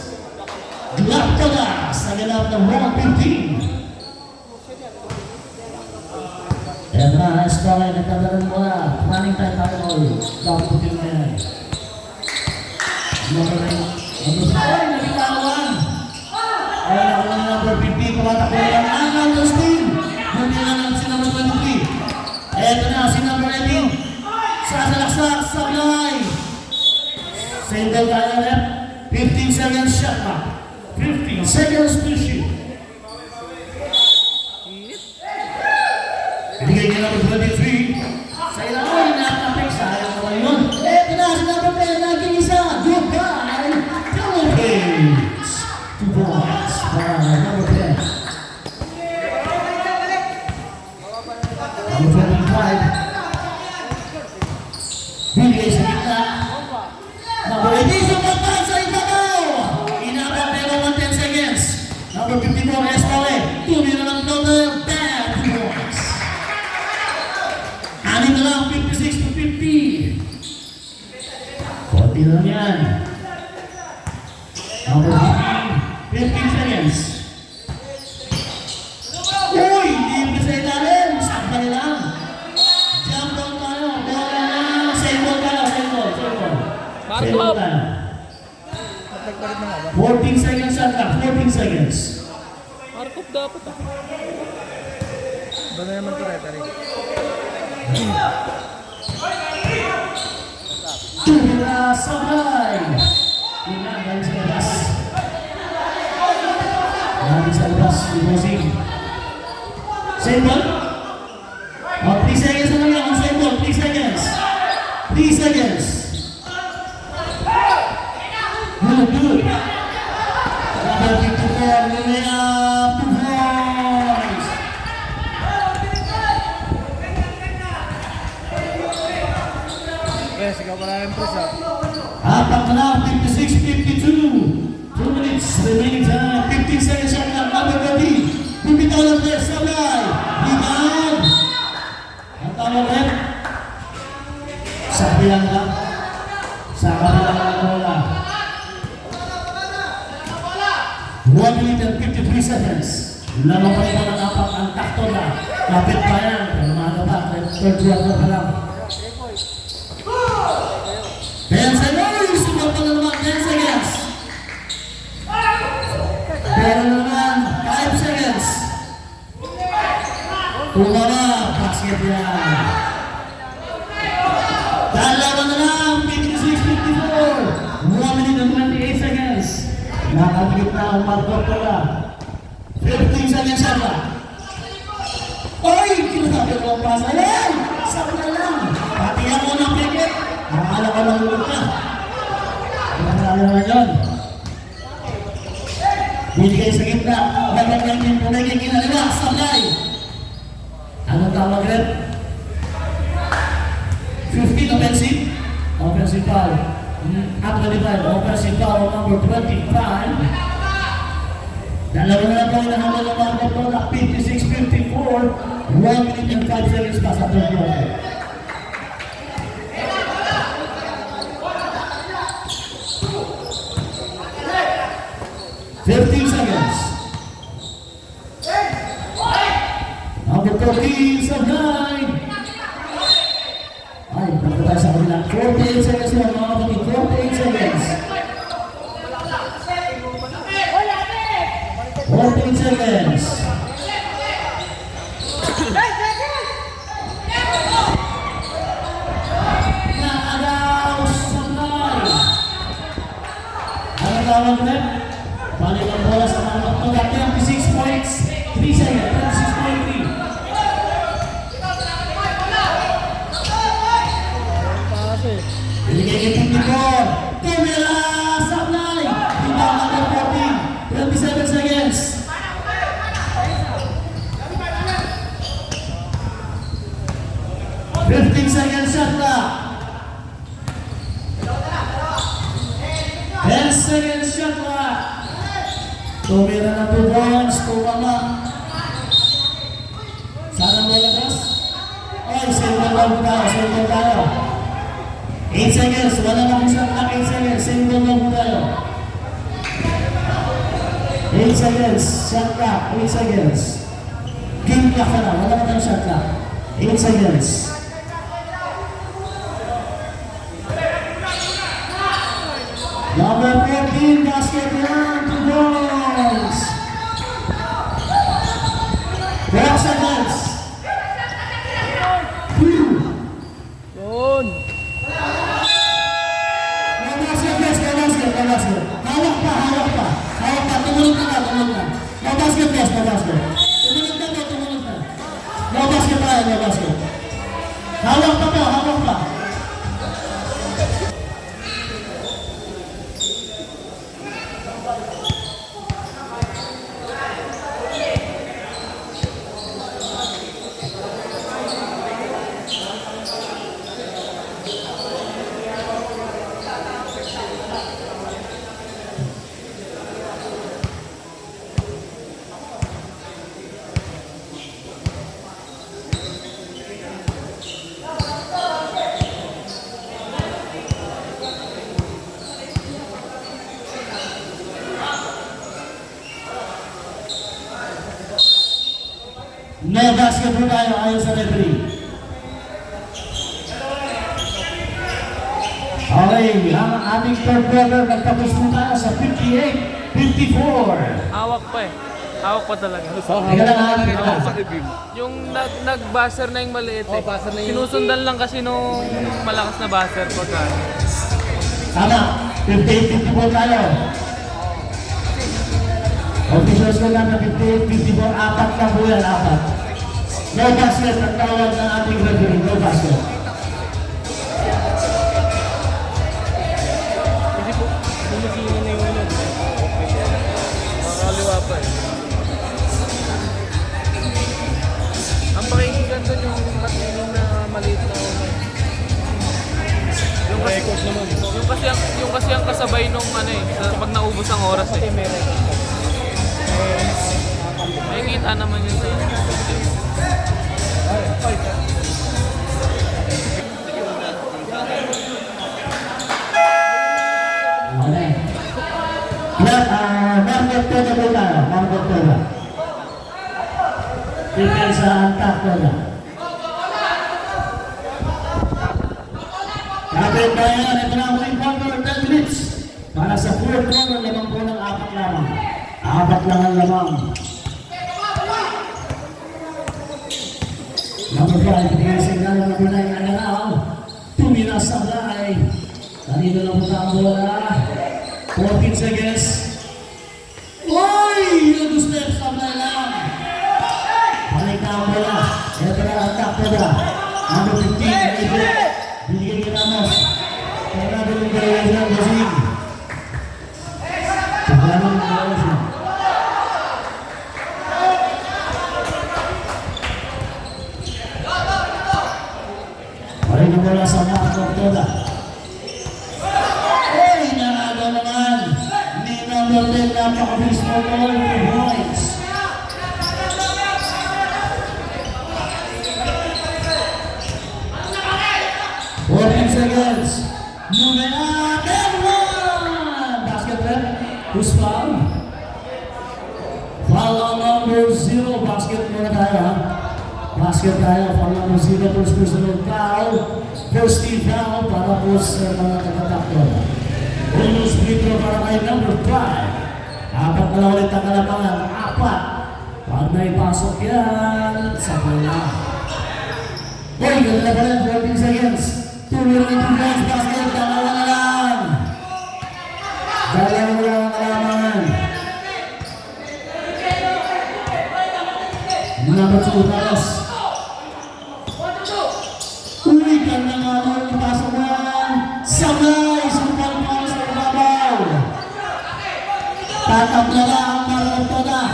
Glaptola sa ganap ng round 15. Ayan na, Escalay, nagkadalang bola. Running time tayo all. Dapat na yan. Number 9. Ay, nagitawan! Ay, nakuha ni number 15. Tumatakbo na yan. Ang number 16. Hindi na lang si number 23. Eto na, si number 18. Sasalaksak, sablay. Single tayo left. 15 seconds shot pa. 15 seconds to shoot. Binigay niya number 23. Sa ilaw, nakapik. Sayang naman yun. Eto na, si number 10. Naging isa. Goodbye. Philippines. 2 points para number 10. Number 25. Binigay sa gitna. Number 18, sumatang sa ibabaw. Inabot pero 10 seconds. Number 54, Escale. Tumira ng total. Bad 2 points. Anin na lang, 56 to 50. Konti na lang yan. Number 15, 15 seconds. Uy, hindi sa ilalim. Sakbay lang. Jump down tayo. Bola na. Save ball tayo. Save ball. Save ball tayo. 14 seconds at 14 seconds. Markov dapat ah. Ba na naman ito rin? Tumira sabay. Tingnan, galing sa labas. Galing sa labas. Ibosing. Save ball. 3 seconds na lang yan. Save ball. 3 seconds. 3 seconds. Good. Number 54, Lumea, 2 points. Yes, ikaw pala yung press ah. Apat na lang, 56-52. 2 minutes remaining time. 15 seconds shot clock, number 30. Bumitaw ng press, Sablay. Rebound. Ang tawag rin. Sa kabilang lang. Sa kabilang 1 minute and 53 seconds. Lalo pa rin ng apat ang takto na. Kapit pa yan. Pero maaga pa. Third quarter pa lang. 10 seconds. Sugal pa na naman. 10 seconds. Pero naman. 5 seconds. Tumara. Basket yan. Dalawa na lang. 56-54. 1 minute and 28 seconds. Nakagit na ang Marco Tola. 15 seconds siya ba? Oy! Kinasabi ko ang pasa. Ayan! Sabi na lang. Pati ako ng ticket. Nakala ko ng ulit ka. Nakala na yun. Binigay sa gitna. Nagagay din po na yung kinalila. Sablay. Anong tawag rin? 15 offensive. Offensive foul. At 25. Offensive foul number 25. Dalawa na lang na naman ng Marco Tola. 56-54. 1 minute and 5 seconds pa sa third quarter. Fifteen seconds. Number 13 sa 9. Ay, punta tayo sa kanila. 48 seconds na mga kapatid. 48 seconds. 14 seconds. Naagaw sa line. Ano tawag ulit? Balik ang bola sa mga kapatid. 36 points. 3 seconds. 36.3. Binigay kay Pindicor. Tumira sa line. Rebound number 14. 27 seconds. Fifteen seconds shot clock. 10 seconds shot clock. Tumira na 2 points. Tumama. Sana mo labas? Ay, single ball tayo. Single tayo. 8 seconds. Wala na kong shot clock. 8 seconds. Single ball tayo. 8 seconds. Shot clock. 8 seconds. Game clock ka na. Wala ka tayong shot clock. 8 seconds. Number 14, basket yan, 2 points. 12 seconds. 2. Yun. No basket, guys, no basket, no basket. Hawak pa, hawak pa. Hawak pa, tumulog ka na, tumulog ka. No basket, guys, no basket. Tumulog ka na, tumulog ka. No basket tayo, no basket. Hawak pa po, hawak pa. No basket po tayo ayon sa referee. Okay, ang ating third quarter nagtapos po tayo sa 58-54. Hawak pa eh. Hawak pa talaga. Teka lang, Hawak pa. Yung nag-buzzer na yung maliit eh. Sinusundan lang kasi nung malakas na buzzer pagka. Tama, 58-54 tayo. Officials ko lang na 58-54, apat na po yan, apat. No basket ang tawag ng ating referee, no basket. Kasi po, bumisingin na yung ano. Makakaliwa pa eh. Ang pakikinggan doon yung na maliit na ulo. Yung kasi ang kasabay nung ano eh, pag naubos ang oras eh. May kita naman yun sa'yo. Okay. Market Marco Tola. Depensa Antak Tola. Kapit bayan, ito na ang huling quarter, 10 minutes. Para sa fourth quarter, lamang po ng 4 lamang. 4 lang ang lamang. Number 5, bigay signal ng number 9, Ananaw. Tumina sa Blay. Kanino lang po ang bola. 14 seconds. Uy! Yung steps sa Blay lang. Balik na ang bola. Ito na ang takto na. Number 15, Ibo. Binigay ni Ramos. Kaya natin yung gawin ng Brazil. Pagkaroon ng gawin siya. Balik na bola sa Marco Tola. Uy! Nanagaw naman. Ni number 10, napakabilis mo ball. 2 points. Seconds. Moving up and one. Basket red. Who's foul? Foul on number 0. Basket muna tayo. Basket tayo. Foul number 0. First personal foul. First team foul para po sa mga katatakot. Bonus free throw para kay number 5. 4 na ulit ang kalabangan. 4. Pag naipasok yan, sa bola. Uy, ganda na pala. 14 seconds. Tuloy ng defense basket, dalawa na lang. Dalawa na lang ang kalamangan. Number 2, Carlos. Uy, ganda nga doon, ipasok mo yan. Sabay, sumpal pa sa ibabaw. Tatabla na ang Marco na.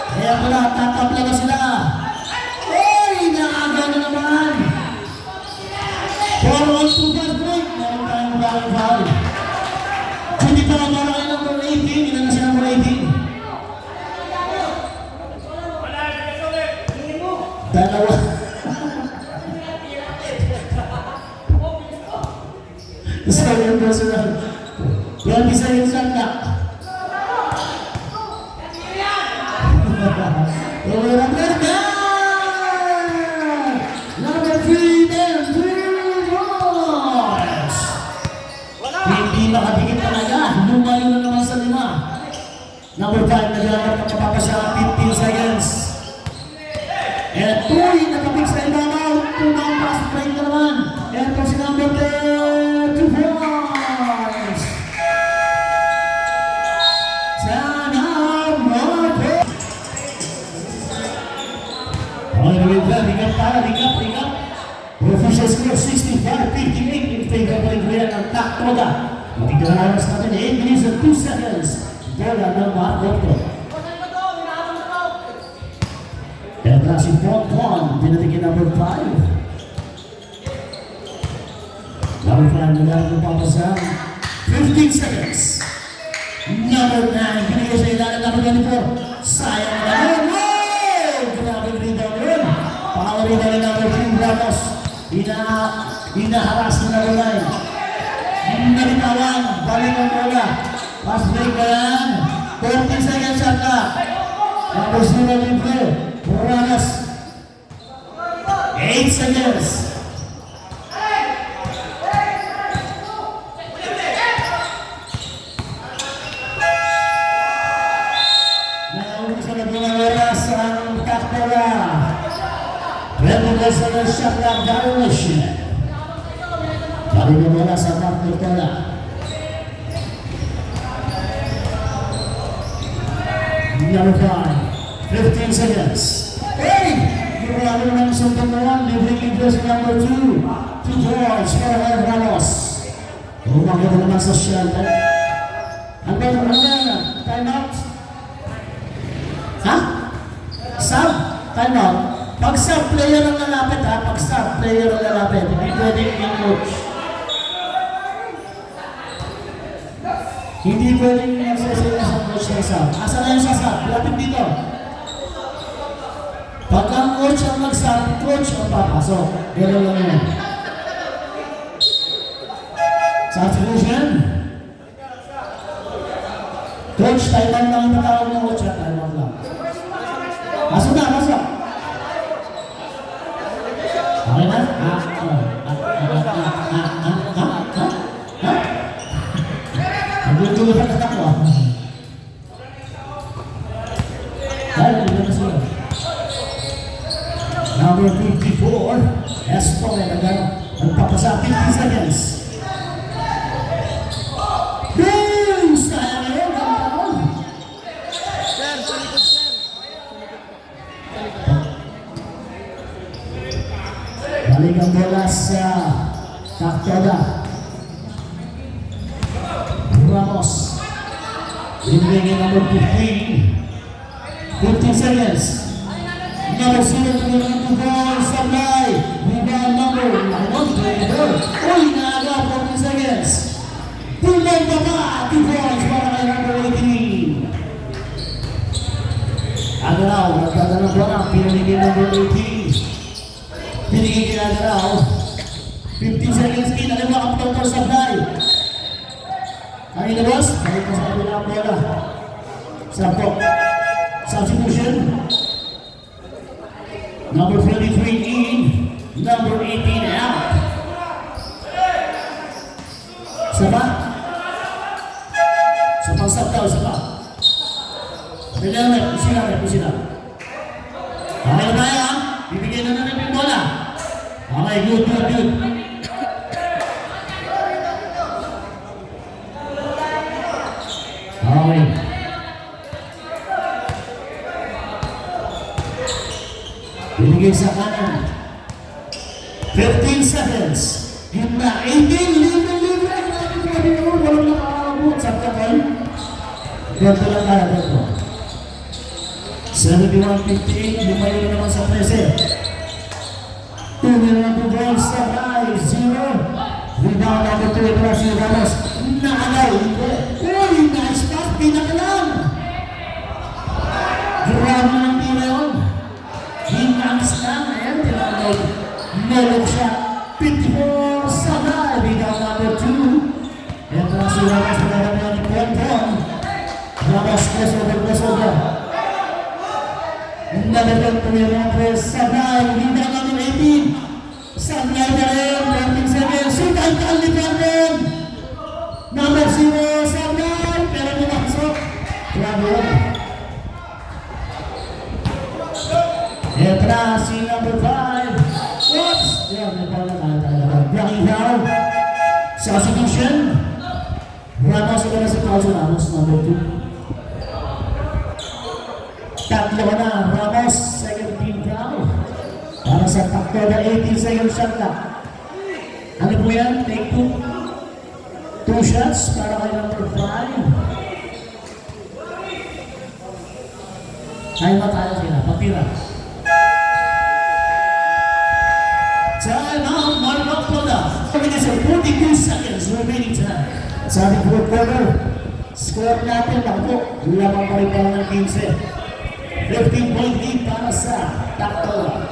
Kaya pala, tatabla na sila. Uy, nakagano naman. 4-1-2 fast break. Meron tayong bagong foul. Hindi pa ang para kay number 18. Ilan na siya number 18? Dalawa. Second personal. 20 seconds shot clock. Number 3 and 3. Hindi makadikit talaga. Lumayo na naman sa 5. Number 5, naglalagap ng kapapasya 15 seconds. Ito yung nakapik sa ibabaw. Tunang pass break na naman. Ito si number 10. 2 points. Sana Marco. Okay, wait lang. Ringap para. Ringap. Official score 65-58 in favor of Ingrid ng Taktoda. Matigaranas natin 8 minutes and 2 seconds. Bola ng Marco. Kaya si Pong pinatigin number 5. Number 5 na lang ng papasang 15 seconds. Number 9, pinigay sa ilalim number 24. Sayang na yun. Wow! Grabe rebound yun. Power rebound ng number 3, Ramos. Hinaharas na nalulay. Nalitawan, balik ang bola. Pass break ba yan? 14 seconds shot na. Number 0 libre. Morales. 8 seconds. Nauna sa nagulang oras ang Taktola. Rebukas na shot na violation. Balik na bola sa Taktola. Number 5, 15 seconds. Hey! Grabe naman sa pagkawan. Libre-libre sa number 2. 2 points para kay Ramos. Umakita naman sa shelter. Hanggang time out. Ha? Sub? Time out. Pag sub player ang lalapit ha. Pag sub player ang lalapit. Hindi pwedeng yung coach. Hindi pwedeng nagsasaya sa coach na sub. Asa na yung sa sub? Lapit dito. Pag ang coach ang mag-sub, coach ang papasok. Gano'n lang yun. Substitution. Coach, time out lang ang natawag ng coach. Time out lang. Masuk na, masuk. Okay na? Nagulungan ka ako. Dahil dito na sila. Number 54, Espo nagpapasa 50 seconds. Boom! Sayang na yun, ang taon. Sir, sa likod, sir. Balik ang bola sa Taktoda. Ramos. Ibigay number 15. 15 seconds. Number 0 to the number 4. Sablay. Rebound number 1. Uy, naaga 14 seconds. Tulang baba. 2 points para kay number 18. Agaraw. Nagdadala bola. Pinanigay number 18. Pinigay kay Agaraw. 15 seconds in. Alam mo ang Dr. Sablay. Ang ilabas. Balik na sa kabila ang bola. Sabok. Substitution. Number 23 in, number 18 out. Saba? Sa pangsabtaw, saba. Pinamit, pisila. Okay na tayo, ha? Bibigyan na natin yung bola. Okay, good. Okay. Binigay sa kanan. 15 seconds. Gitna. 18. Libre. Walang nakakabot. Sabta ko. Ganto lang tayo. Ganto. 71-58. Lumayo na naman sa 13. 2 na to goals sa high. 0. Rebound number 2. Para si Ramos. Naalaw. Uy, nice pass. Pinakalang. Grabe ng tira yun. Hinangs lang. Ayan, tinanong. Melog siya. 54 sa high. Rebound number 2. Ito na si Ramos. Pinakalang ni Ponton. Ramos, crossover. Nalagyan po ni Ramos sa high. Rebound number 18. Sablay na rin. 13 seconds. Sutang ni Ponton. Number 0, Sablay. Pero pumasok. Grabe yun. Etra si number 5. Oops! Yan, may pala talaga. Blocking foul. Substitution. Ramos ito na si Paulo Ramos, number 2. Tatlo ka na. Ramos, second team foul. Para sa Taktoda, 18 seconds shot na. Ano po yan? Take 2. 2 shots para kay number 5. Kaya tayo sila. Patira. Time out, Marco Poda. 42 seconds remaining time. Sa ating fourth quarter, score natin ako. Lamang pa rin pala ng 15. 15-point lead para sa Taktoda.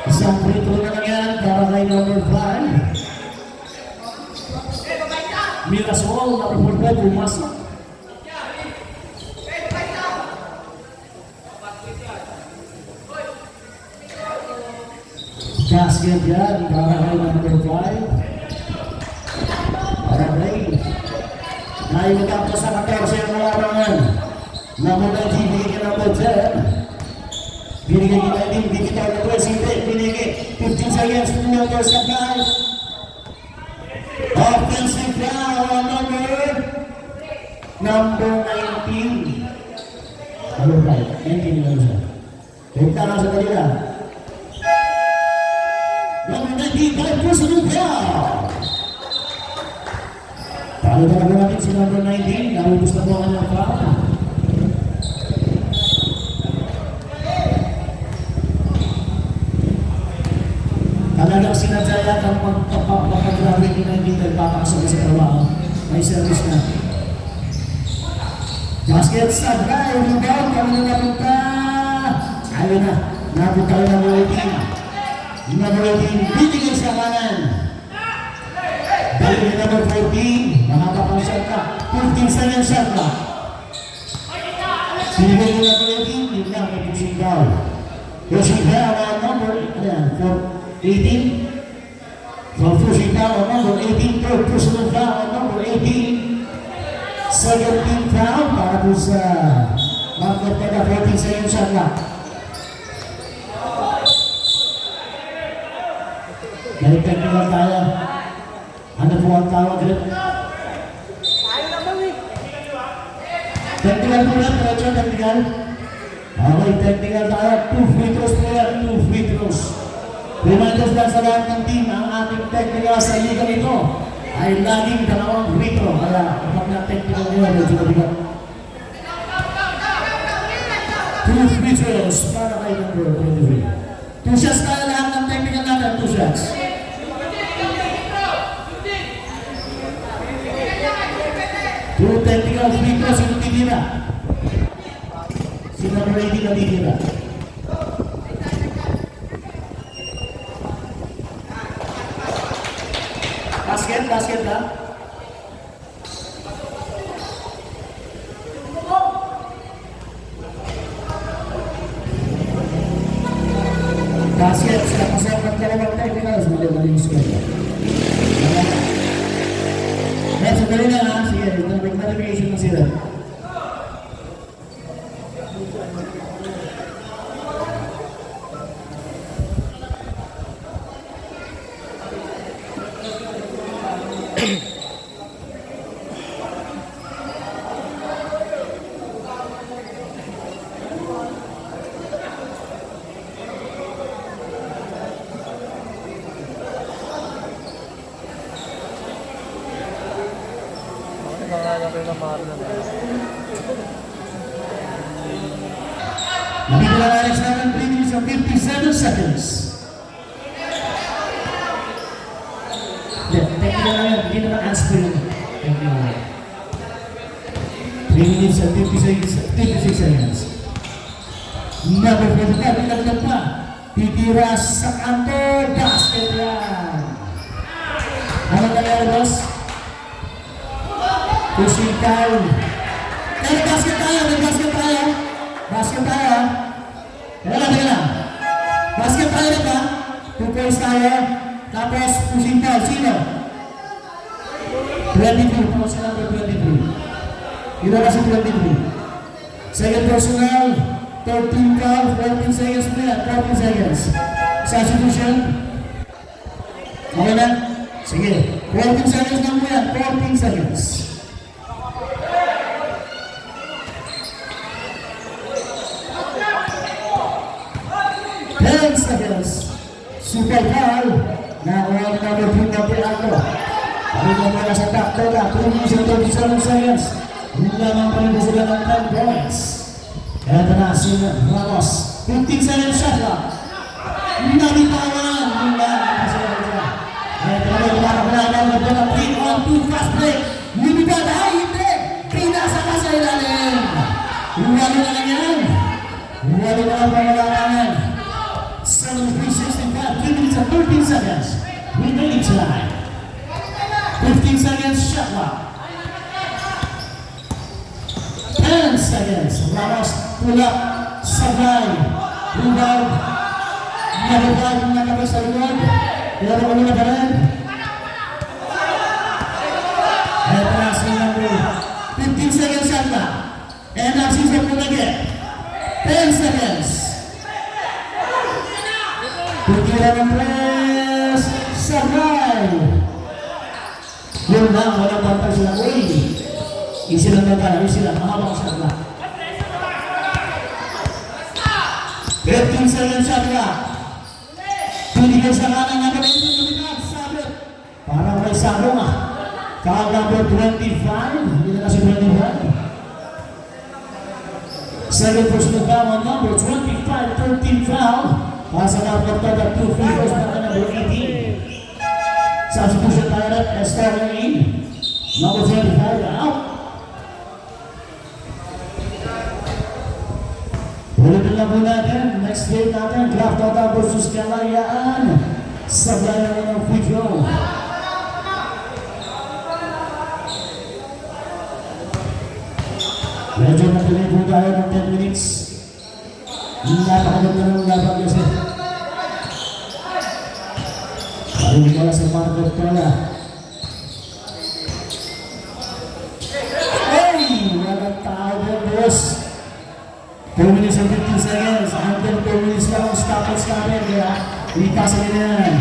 Isang free throw na lang yan para kay number 5. Mirasol, number 4, pumasok. Basket yan, para kay number 5. Para Ray. Dahil matapos sa 14 ang larangan. Number 19, binigyan number 10. Binigyan kita din, binigyan ng president. Binigyan 15 seconds, number sa 5. Offensive foul on number 19. Number 5, 19 lang siya. Punta na sa kanila. Number 19, personal foul. Palitan na natin si number 19. Narubos na po ang kanyang foul. Talagang sinadya ang pagpapagabi ni 19 dahil papakasabay sa trabaho. May service na. Basket sa Bray, rebound, kami na napunta. Ayun na, napunta tayo ng number 18. Number 18, binigay sa kanan. Dahil ni number 14, nakakapang shot na. 15 seconds shot na. Binigay ni number 18, lang may pushing down. Pushing down on number, ayan, for 18. So pushing down on number 18, third personal foul on number 18. Second team foul para po sa Market Pega 14 second shot clock. Dahil technical tayo. Ano po ang tawag rin? Technical po yan, Roger, technical. Okay, technical tayo. 2 free throws po yan, 2 free throws. Reminders lang sa lahat ng team, ang ating technical sa liga nito ay laging 2 free throw. Kaya kapag na-technical nyo, medyo nabigat. 2 free throws para kay number 23. 2 shots tayo lahat ng technical natin, 2 shots. 2 technical free throws yung titira. Si number 18 na titira. Basket lang. Basket, sila pasok ng dalawang technicals. Mali-mali yung score. Let's go na ha. Sige, nag-notification na sila. Nabigyan na Alex naman 3 minutes and 57 seconds. Technical na yan, hindi naman aspirin. Technical na yan. 3 minutes and 56 seconds. Number 45, pinagdag pa. Titira sa kanto, basket yan. Ano nangyari, boss? Pushing down. May basket tayo. Basket tayo. Teka lang. Basket tayo na ba? 2 points tayo. Tapos pushing down. Sino? 23. Tapos sa number 23. Yun na si 23. Second personal. 13 foul. 14 seconds pa yan. 14 seconds. Substitution. Okay na? Sige. 14 seconds lang po yan. 14 seconds. 10 seconds. Super foul. Nakuha ni number 3 na Piato. Pagkita mo na sa top dola. 2 minutes and 37 seconds. Hindi naman pa rin sila ng 10 points. Ito na si Ramos. 15 seconds shot lang. Nabitawan. Mula. Ito na yung parang ng 3-on-2 fast break. Lumipad. Ay, hindi. Pinasa ka sa ilalim. Huwali na lang yan. Huwali na lang pangalarangan. 7-3-65, 3 minutes and 13 seconds. Remaining time. 15 seconds shot clock. 10 seconds. Ramos pull up. Sabay. Rebound. Nababag na kami sa rebound. Kaya mo na ba rin? Ito na si number 15 seconds shot clock. And ang season ko na get. 10 seconds. Pagkira ng press, sabay. Yun lang, walang bantay sila. Uy, isi lang nagkala, isi lang, mahabang shot lang. 15 seconds shot lang. Pinigay sa kanan nga pala ito, lumikad, sabit. Parang may sabong ah. Count number 25, hindi na kasi 25. Second personal foul on number 25, 13 foul. Pasang out of the 2 free throws para number 18. Substitution tayo na starting in. Number 25 out. Ulitin lang po natin. Next game natin. Draft Dota versus Kalayaan. Sabay na ng free throw. Medyo na-delay po tayo ng 10 minutes. Napakaganda ng laban kasi. Ayun pala sa Marco pala. Hey! Walang tao doon, boss. 2 minutes and 15 seconds. Under 2 minutes lang ang stoppage namin. Kaya, ipasa nila yan.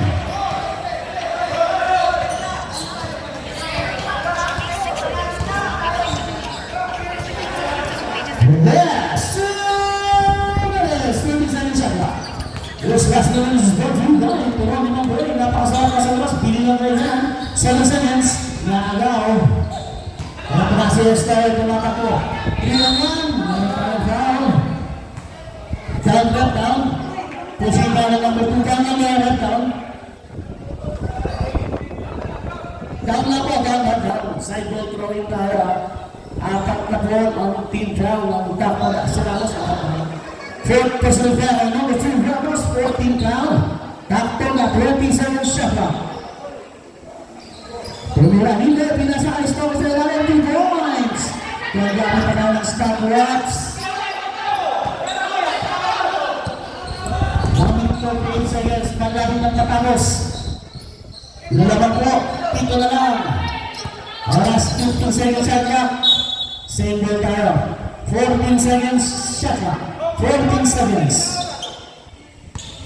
Yes! 20 seconds siya ba? Yes, last naman is Bob Hugay. Pero hindi man po rin. Napakasarap na sa labas. Pili lang kayo dyan. 7 seconds. Naagaw. Napakasaya style tumatakbo. Pili lang yan. Down. Down, drop down. Pushing down ang number 2. Down lang yan. Down. Down lang po. Down, down. Side ball throwing tayo. Apat na ball ang team down. Ang dapat sa labas. Third personal foul, number 2 Ramos, 14 foul. Takto na 20 seconds siya pa. Tumira, hindi, pinasa ice to sa ilalim, 2 points. Kaya gamit na ng stop wraps. Gamit ko 8 seconds, malapit ng tapos. Lalaban po, pito na lang. Oras 15 seconds shot clock. Same ball tayo. 14 seconds shot clock. 14 seconds.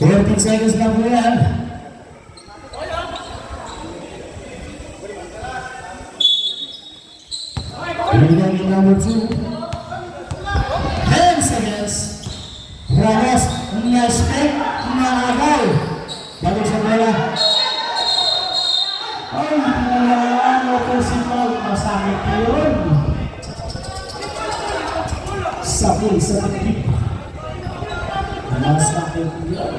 14 seconds lang po yan. Pinagin number 2. 10 seconds. Ramos, na-spec, na-agay. Balik sa bola. Ay, pinalaman o personal. Masakit yun. Sakit sa tip. Masakit yun.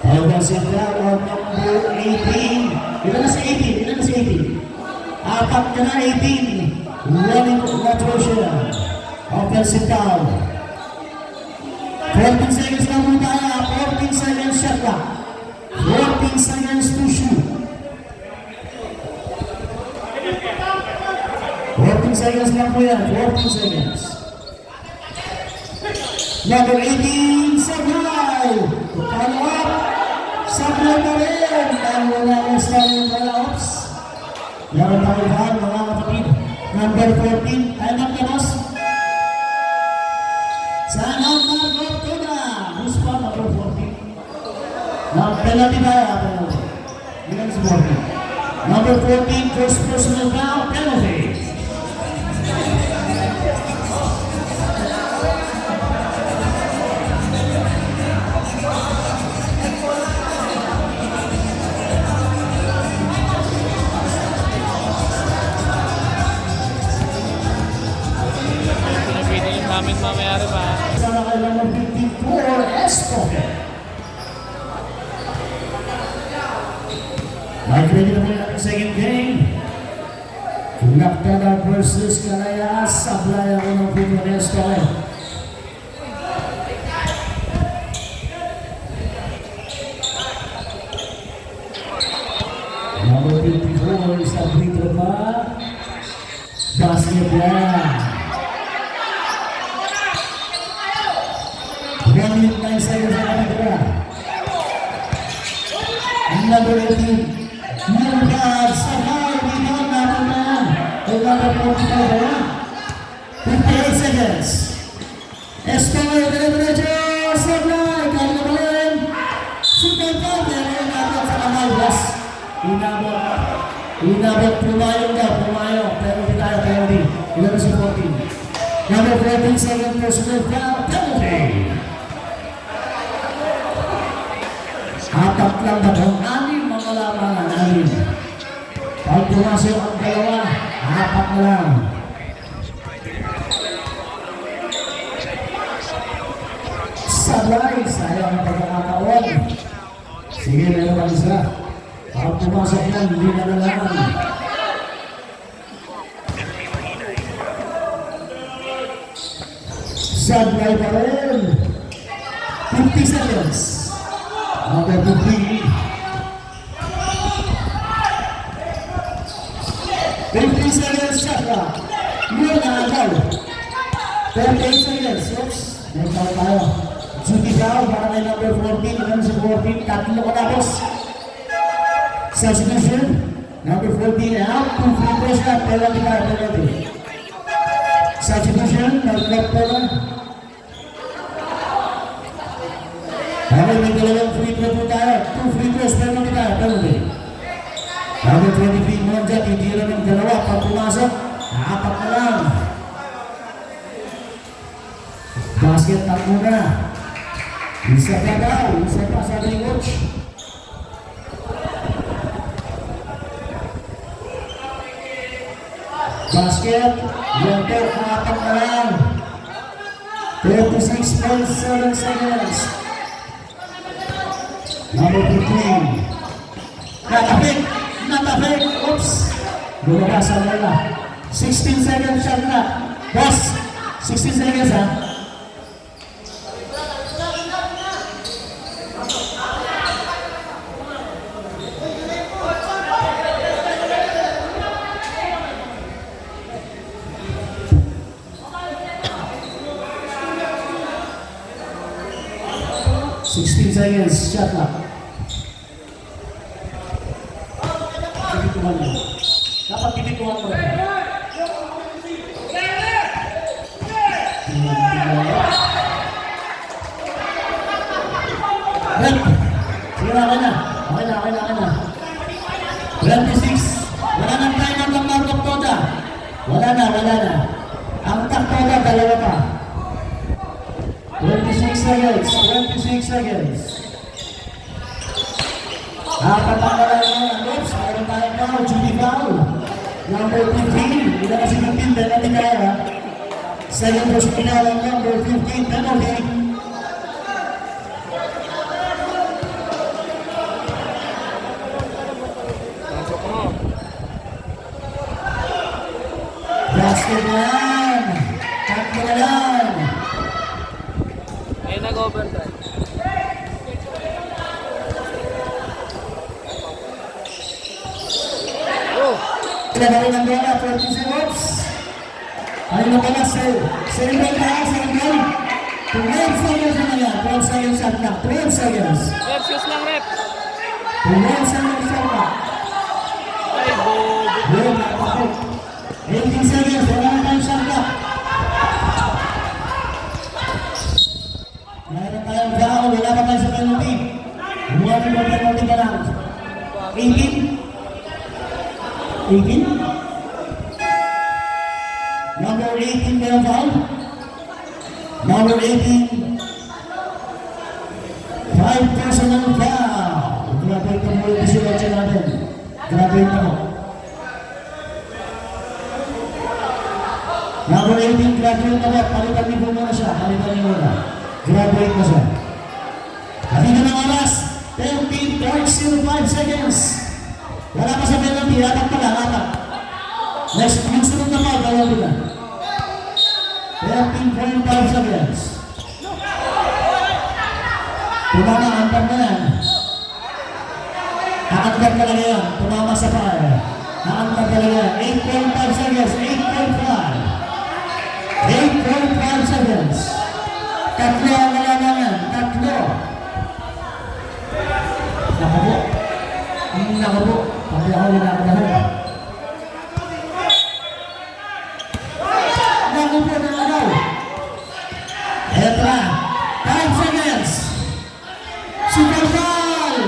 Hanggang siya down number 18. Ilan na si 18? Ilan na si 18? Apat ka na 18. Running Latrosia. Offensive down. 14 seconds lang mo tayo. 14 seconds shot clock. 14 seconds to shoot. 14 seconds lang po yan. 14 seconds. Number 18, Sablay. Follow up. Sablay na rin. Dahil wala ang style yung follow-ups. Meron tayo lahat, mga kapatid. Number 14, time up na boss. Saan ang target ko na? Who's pa number 14? Penalty tayo, penalty. Ilan si 14? Number 14, first personal foul, penalty. Namin mamayari pa. Para kay number 54, Escobar. Mike ready na po yung second game. Lakdana versus Kalayas. Sablay ako ng Puno Escobar. Number 54 is Abrito pa. Basket yan. 1 minute 9 seconds na nakatira. Number 18. Murad Sahay. Bigyan natin na yan. Ay number 45 ba? 58 seconds. Escobar, diretso. Sablay. Kaya na ba rin? Super foul. Kaya natin sa kamay. Yes. Inabot. Inabot. Pumayong daw. Pumayong. Penalty tayo. Penalty. Ilan na si 14. Number 14 second personal foul. Penalty. Apat lang ba doon? Anim mga labangan, anim. Pag pumasok ang dalawa, apat na lang. Sablay, sayang ang pagkakataon. Sige, meron pa isa. Pag pumasok yan, hindi na nalaman. Sablay pa rin. 50 seconds. Number 15. 50 seconds shot clock. Yun ang agaw. 38 seconds. Oops. May tawag tayo. Judy Brown, para kay number 14. Ilan sa 14? Tatlo ka tapos. Substitution. Number 14 out. 2 free throws na. Penalty tayo. Penalty. Substitution. Nag-drop tayo. Okay, may dalawang free throw po tayo. 2 free throws. Penalty tayo. Penalty. Number 23, Monja. Titira ng dalawa. Pag pumasok, apat na lang. Basket tak muna. Isa pa daw. Isa pa sabi ni coach. Basket. Yan po. Apat na lang. 36.7 seconds. Number 15. Natapik. Natapik. Oops. Bumaba sa nila. 16 seconds shot na. Boss. 16 seconds ha. Seconds, shot clock. Titikuhan mo. Dapat titikuhan mo rin. Red. Sige na, okay na. Okay na, okay na, okay na. 26. Wala nang time ang Marco Toda. Wala na, wala na. Ang Toda, dalawa pa. 26 seconds, 26 seconds. Apat ang wala ng Lopes, mayroon tayo now, Judy Brown. Number 15, hindi na kasi 15, penalty kaya. Second person pinalang number 15, penalty. Basket na yan. Tatlo na yan. Ay, nag-overtime. Pinagaling ang bola, 40 seconds. Ano na pala, sa'yo ba tayo sa hanggang? 12 seconds na yan, 12 seconds shot na, 12 seconds. Rep, shoes lang, rep. 12 seconds shot na. Ay, bobo. Yun, napakot. 18 seconds, wala na tayong shot na. Mayroon tayong foul, wala pa tayo sa penalty. Huwag mo penalty ka lang. 18? 18? Number 18 meron foul? Number 18, 5 personal foul. Graduate na mo yung disunod natin. Graduate na mo. Number 18, graduate na mo. Palitan niyo po muna siya. Palitan niyo muna. Graduate na siya. Halika ng oras. 13.05 seconds. Wala pa sa penalty. Apat pa lang. Apat. Next, yung sunod na pa. Dalawa na. 13.5 seconds. Tumama ang antag na yan. Nakatagad ka lang yan. Tumama sa fire. Nakatagad ka lang yan. 8.5 seconds. 8.5 seconds. Tatlo ang wala na yan. Tatlo. Nakabo. Ang nakabo. Pati ako nakadahan. Nakabo na agaw. Eto na. 5 seconds. Super foul.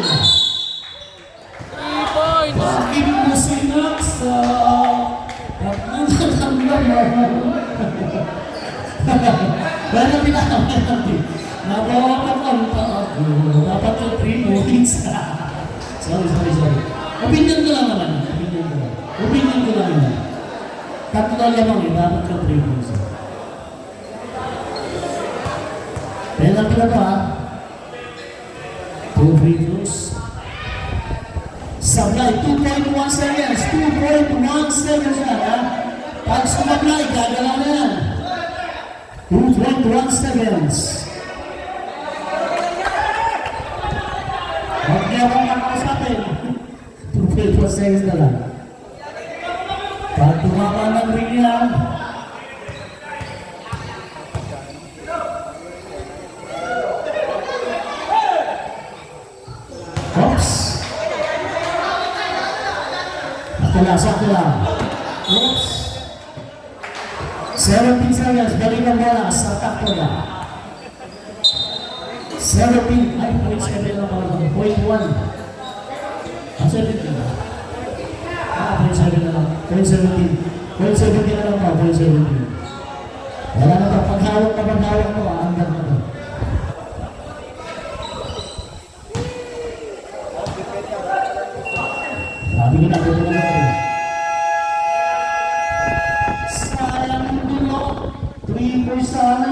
3 points. Bakit mo sinaksa? Tatlo na lang. Pero pinaka-penalty. Napakapagpanta ako. Dapat yung 3 points. Sorry. Opinion ko lang naman. Opinion ko lang naman. Tatlo lamang eh. Dapat yung 3 points. Penalty na to ha. 2 free throws. Sablay, 2.1 seconds. 2.1 seconds na ha. Pag sumablay, gagalaw na yan. 2.1 seconds. Huwag niya akong makausapin. 2.1 seconds na lang. Pag tumama ng ring yan, Wala, sakto lang. Oops. 17 seconds, balik ang bola sa takto na. 17, ay, 0.7 lang pala. 0.1. Ah, 17 na. Ah, 0.7 na lang. 0.17. 0.17 na lang pa, 0.17. Wala na pa, paghawak mo, hanggang na to. Sabi ko na, dito na ito. Sayang yung dulo. 3 points sana.